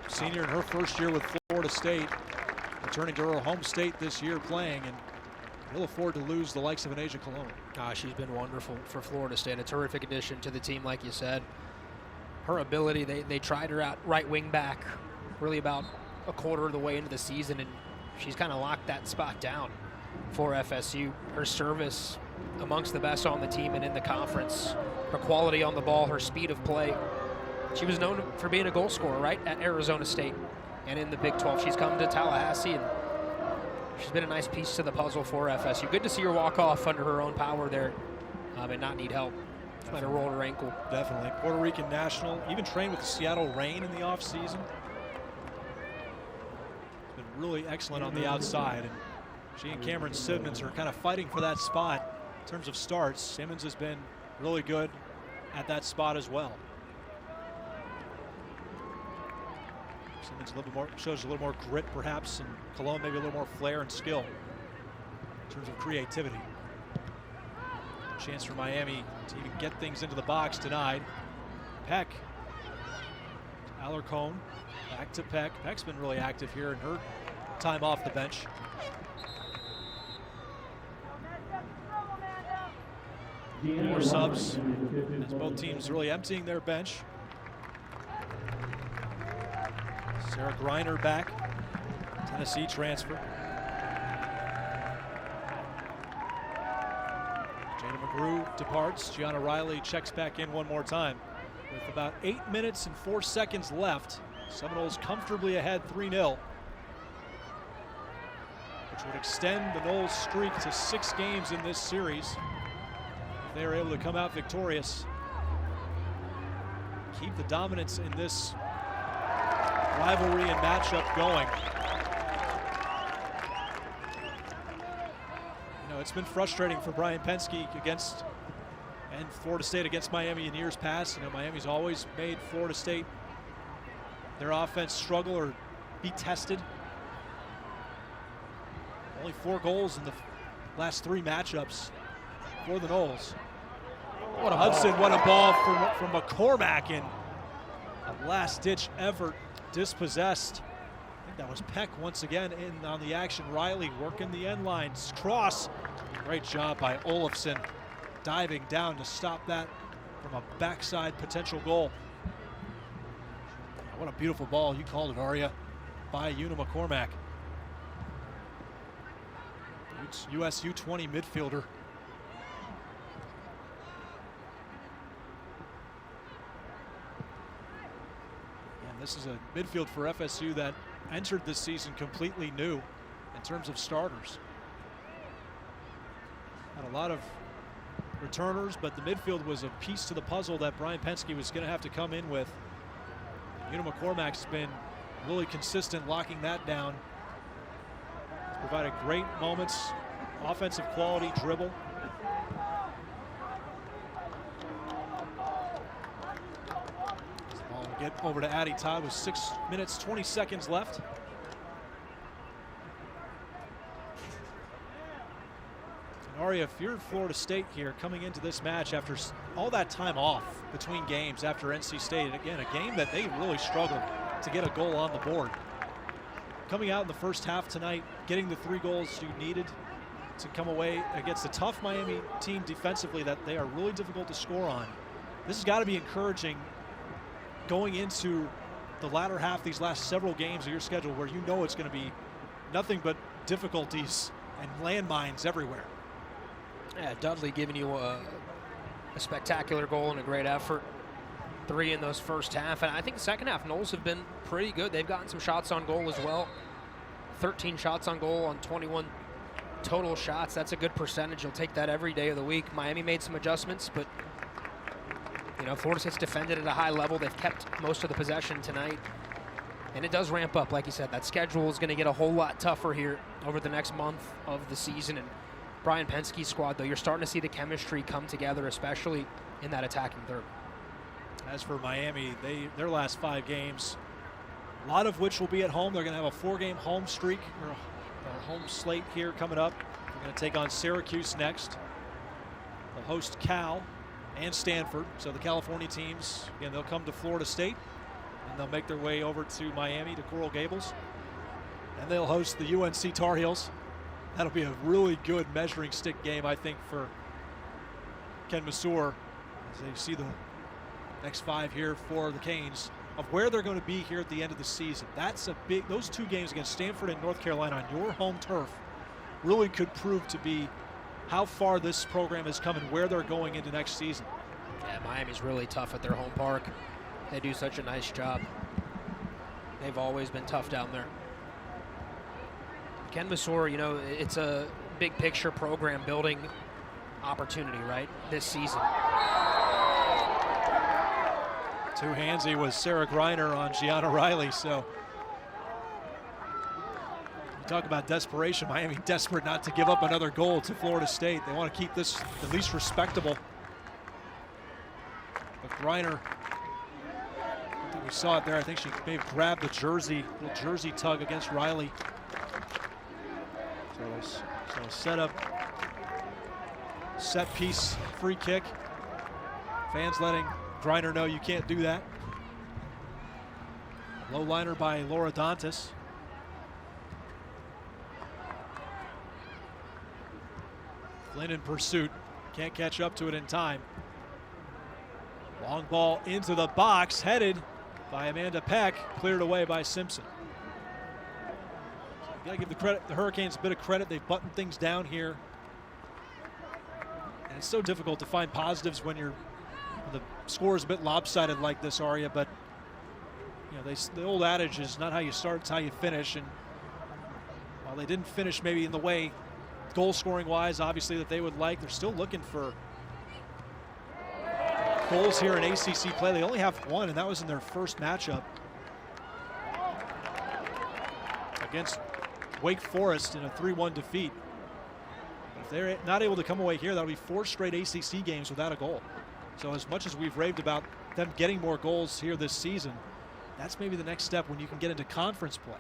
Speaker 1: Senior in her first year with Florida State, returning to her home state this year playing, and he'll afford to lose the likes of an Asia Cologne.
Speaker 2: She's been wonderful for Florida State. A terrific addition to the team, like you said. Her ability, they tried her at right wing back really about a quarter of the way into the season, and she's kind of locked that spot down for FSU. Her service amongst the best on the team and in the conference. Her quality on the ball, her speed of play. She was known for being a goal scorer, right, at Arizona State and in the Big 12. She's come to Tallahassee, and she's been a nice piece to the puzzle for FSU. Good to see her walk off under her own power there and not need help. She might have rolled her ankle.
Speaker 1: Definitely. Puerto Rican national, even trained with the Seattle Reign in the offseason. Been really excellent on the outside, and she and Cameron Simmons are kind of fighting for that spot in terms of starts. Simmons has been really good at that spot as well. Simmons a little bit more, shows a little more grit perhaps, and Cologne maybe a little more flair and skill in terms of creativity. Chance for Miami to even get things into the box denied. Peck. Alarcon back to Peck. Peck's been really active here in her time off the bench. More subs as both teams really emptying their bench. Sarah Griner back, Tennessee transfer. Jada McGrew departs. Gianna Riley checks back in one more time. With about 8 minutes and 4 seconds left, Seminoles comfortably ahead 3-0, which would extend the Noles streak to 6 games in this series. If they are able to come out victorious, keep the dominance in this rivalry and matchup going. You know, it's been frustrating for Brian Penske and Florida State against Miami in years past. You know, Miami's always made Florida State, their offense, struggle or be tested. Only 4 goals in the last 3 matchups for the Noles. What a Hudson, what a ball from McCormack, in a last-ditch effort. Dispossessed. I think that was Peck once again in on the action. Riley working the end lines. Cross. Great job by Olafson, diving down to stop that from a backside potential goal. What a beautiful ball. You called it, Aria, by Una McCormack. US U20 midfielder. This is a midfield for FSU that entered this season completely new in terms of starters. Had a lot of returners, but the midfield was a piece to the puzzle that Brian Penske was going to have to come in with. Una McCormack's been really consistent locking that down. He's provided great moments, offensive quality, dribble. This ball will get over to Addie Todd with 6 minutes, 20 seconds left. Aria, if you're Florida State here coming into this match after all that time off between games after NC State, and again, a game that they really struggled to get a goal on the board. Coming out in the first half tonight, getting the 3 goals you needed to come away against a tough Miami team defensively that they are really difficult to score on. This has got to be encouraging going into the latter half, these last several games of your schedule where you know it's going to be nothing but difficulties and landmines everywhere.
Speaker 2: Yeah, Dudley giving you a spectacular goal and a great effort. 3 in those first half. And I think the second half, Noles have been pretty good. They've gotten some shots on goal as well. 13 shots on goal on 21 total shots. That's a good percentage. You'll take that every day of the week. Miami made some adjustments, but you know, Florida State's defended at a high level. They've kept most of the possession tonight. And it does ramp up, like you said. That schedule is going to get a whole lot tougher here over the next month of the season. And Brian Penske's squad, though, you're starting to see the chemistry come together, especially in that attacking third.
Speaker 1: As for Miami, their last 5 games, a lot of which will be at home. They're going to have a 4-game home streak, or a home slate here coming up. They're going to take on Syracuse next. They'll host Cal and Stanford. So the California teams, again, they'll come to Florida State, and they'll make their way over to Miami, to Coral Gables. And they'll host the UNC Tar Heels. That'll be a really good measuring stick game, I think, for Ken Masur as they see the next 5 here for the Canes of where they're going to be here at the end of the season. That's a big, those 2 games against Stanford and North Carolina on your home turf really could prove to be how far this program has come and where they're going into next season.
Speaker 2: Yeah, Miami's really tough at their home park. They do such a nice job. They've always been tough down there. Ken Masur, you know, it's a big picture program building opportunity, right, this season.
Speaker 1: Two-handsy was Sarah Greiner on Gianna Riley, so you talk about desperation. Miami desperate not to give up another goal to Florida State. They want to keep this at least respectable. But Greiner, I think we saw it there. I think she may have grabbed the jersey, little jersey tug against Riley. So set up, set piece, free kick. Fans letting Greiner know you can't do that. Low liner by Laura Dantas. Flynn in pursuit, can't catch up to it in time. Long ball into the box, headed by Amanda Peck, cleared away by Simpson. You gotta give the Hurricanes a bit of credit. They've buttoned things down here. And it's so difficult to find positives when the score is a bit lopsided like this, Aria, but you know, the old adage is not how you start, it's how you finish. And while they didn't finish maybe in the way, goal scoring wise, obviously, that they would like, they're still looking for goals here in ACC play. They only have 1, and that was in their first matchup against Wake Forest in a 3-1 defeat. If they're not able to come away here, that'll be 4 straight ACC games without a goal. So as much as we've raved about them getting more goals here this season, that's maybe the next step when you can get into conference play.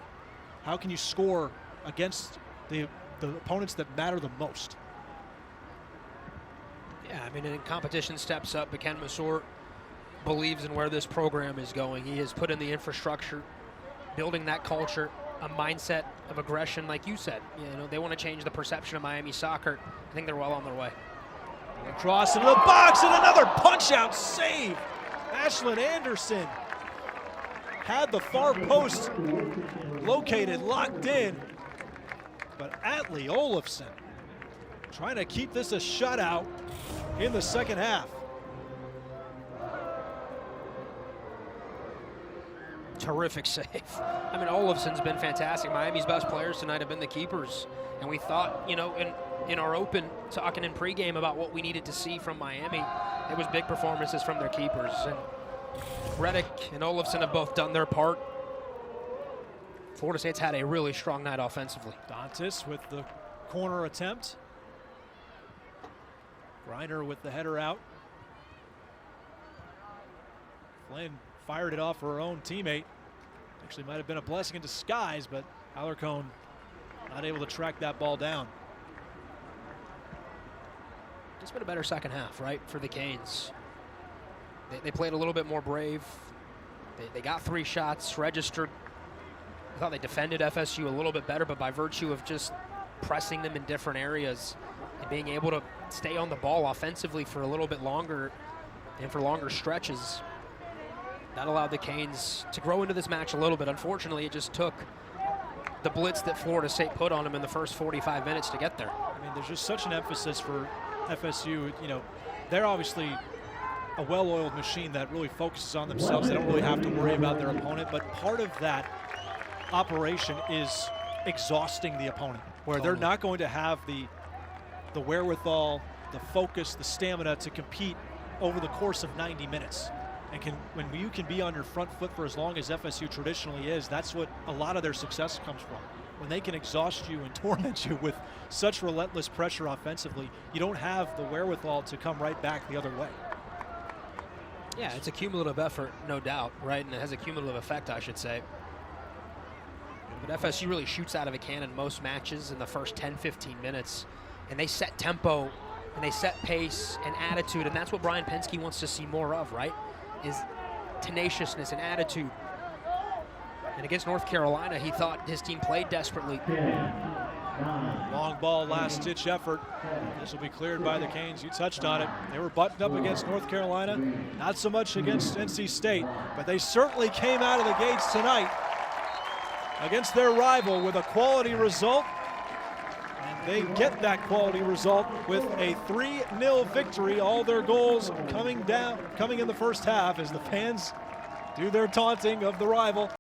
Speaker 1: How can you score against the opponents that matter the most?
Speaker 2: Yeah, I mean, competition steps up, but Ken Masur believes in where this program is going. He has put in the infrastructure, building that culture, a mindset of aggression, like you said. You know, they want to change the perception of Miami soccer. I think they're well on their way.
Speaker 1: Cross into the box and another punch-out save. Ashlyn Anderson had the far post located, locked in. But Atlee Olafson trying to keep this a shutout in the second half.
Speaker 2: terrific save. I mean, Olafson's been fantastic. Miami's best players tonight have been the keepers. And we thought, you know, in our open, talking in pregame about what we needed to see from Miami, it was big performances from their keepers. And Bredic and Olafson have both done their part. Florida State's had a really strong night offensively.
Speaker 1: Dantas with the corner attempt. Griner with the header out. Flynn fired it off her own teammate. Actually might have been a blessing in disguise, but Alarcon not able to track that ball down.
Speaker 2: Just been a better second half, right, for the Canes. They played a little bit more brave. They got 3 shots registered. I thought they defended FSU a little bit better, but by virtue of just pressing them in different areas and being able to stay on the ball offensively for a little bit longer and for longer stretches, that allowed the Canes to grow into this match a little bit. Unfortunately, it just took the blitz that Florida State put on them in the first 45 minutes to get there.
Speaker 1: I mean, there's just such an emphasis for FSU. You know, they're obviously a well-oiled machine that really focuses on themselves. They don't really have to worry about their opponent, but part of that operation is exhausting the opponent, where they're not going to have the wherewithal, the focus, the stamina to compete over the course of 90 minutes. And when you can be on your front foot for as long as FSU traditionally is, that's what a lot of their success comes from. When they can exhaust you and torment you with such relentless pressure offensively, you don't have the wherewithal to come right back the other way.
Speaker 2: Yeah, it's a cumulative effort, no doubt, right? And it has a cumulative effect, I should say. But FSU really shoots out of a cannon most matches in the first 10, 15 minutes. And they set tempo, and they set pace and attitude, and that's what Brian Penske wants to see more of, right? Is tenaciousness and attitude. And against North Carolina, he thought his team played desperately.
Speaker 1: Long ball, last-ditch effort. This will be cleared by the Canes. You touched on it. They were buttoned up against North Carolina. Not so much against NC State, but they certainly came out of the gates tonight against their rival with a quality result. And they get that quality result with a 3-0 victory. All their goals coming in the first half as the fans do their taunting of the rival.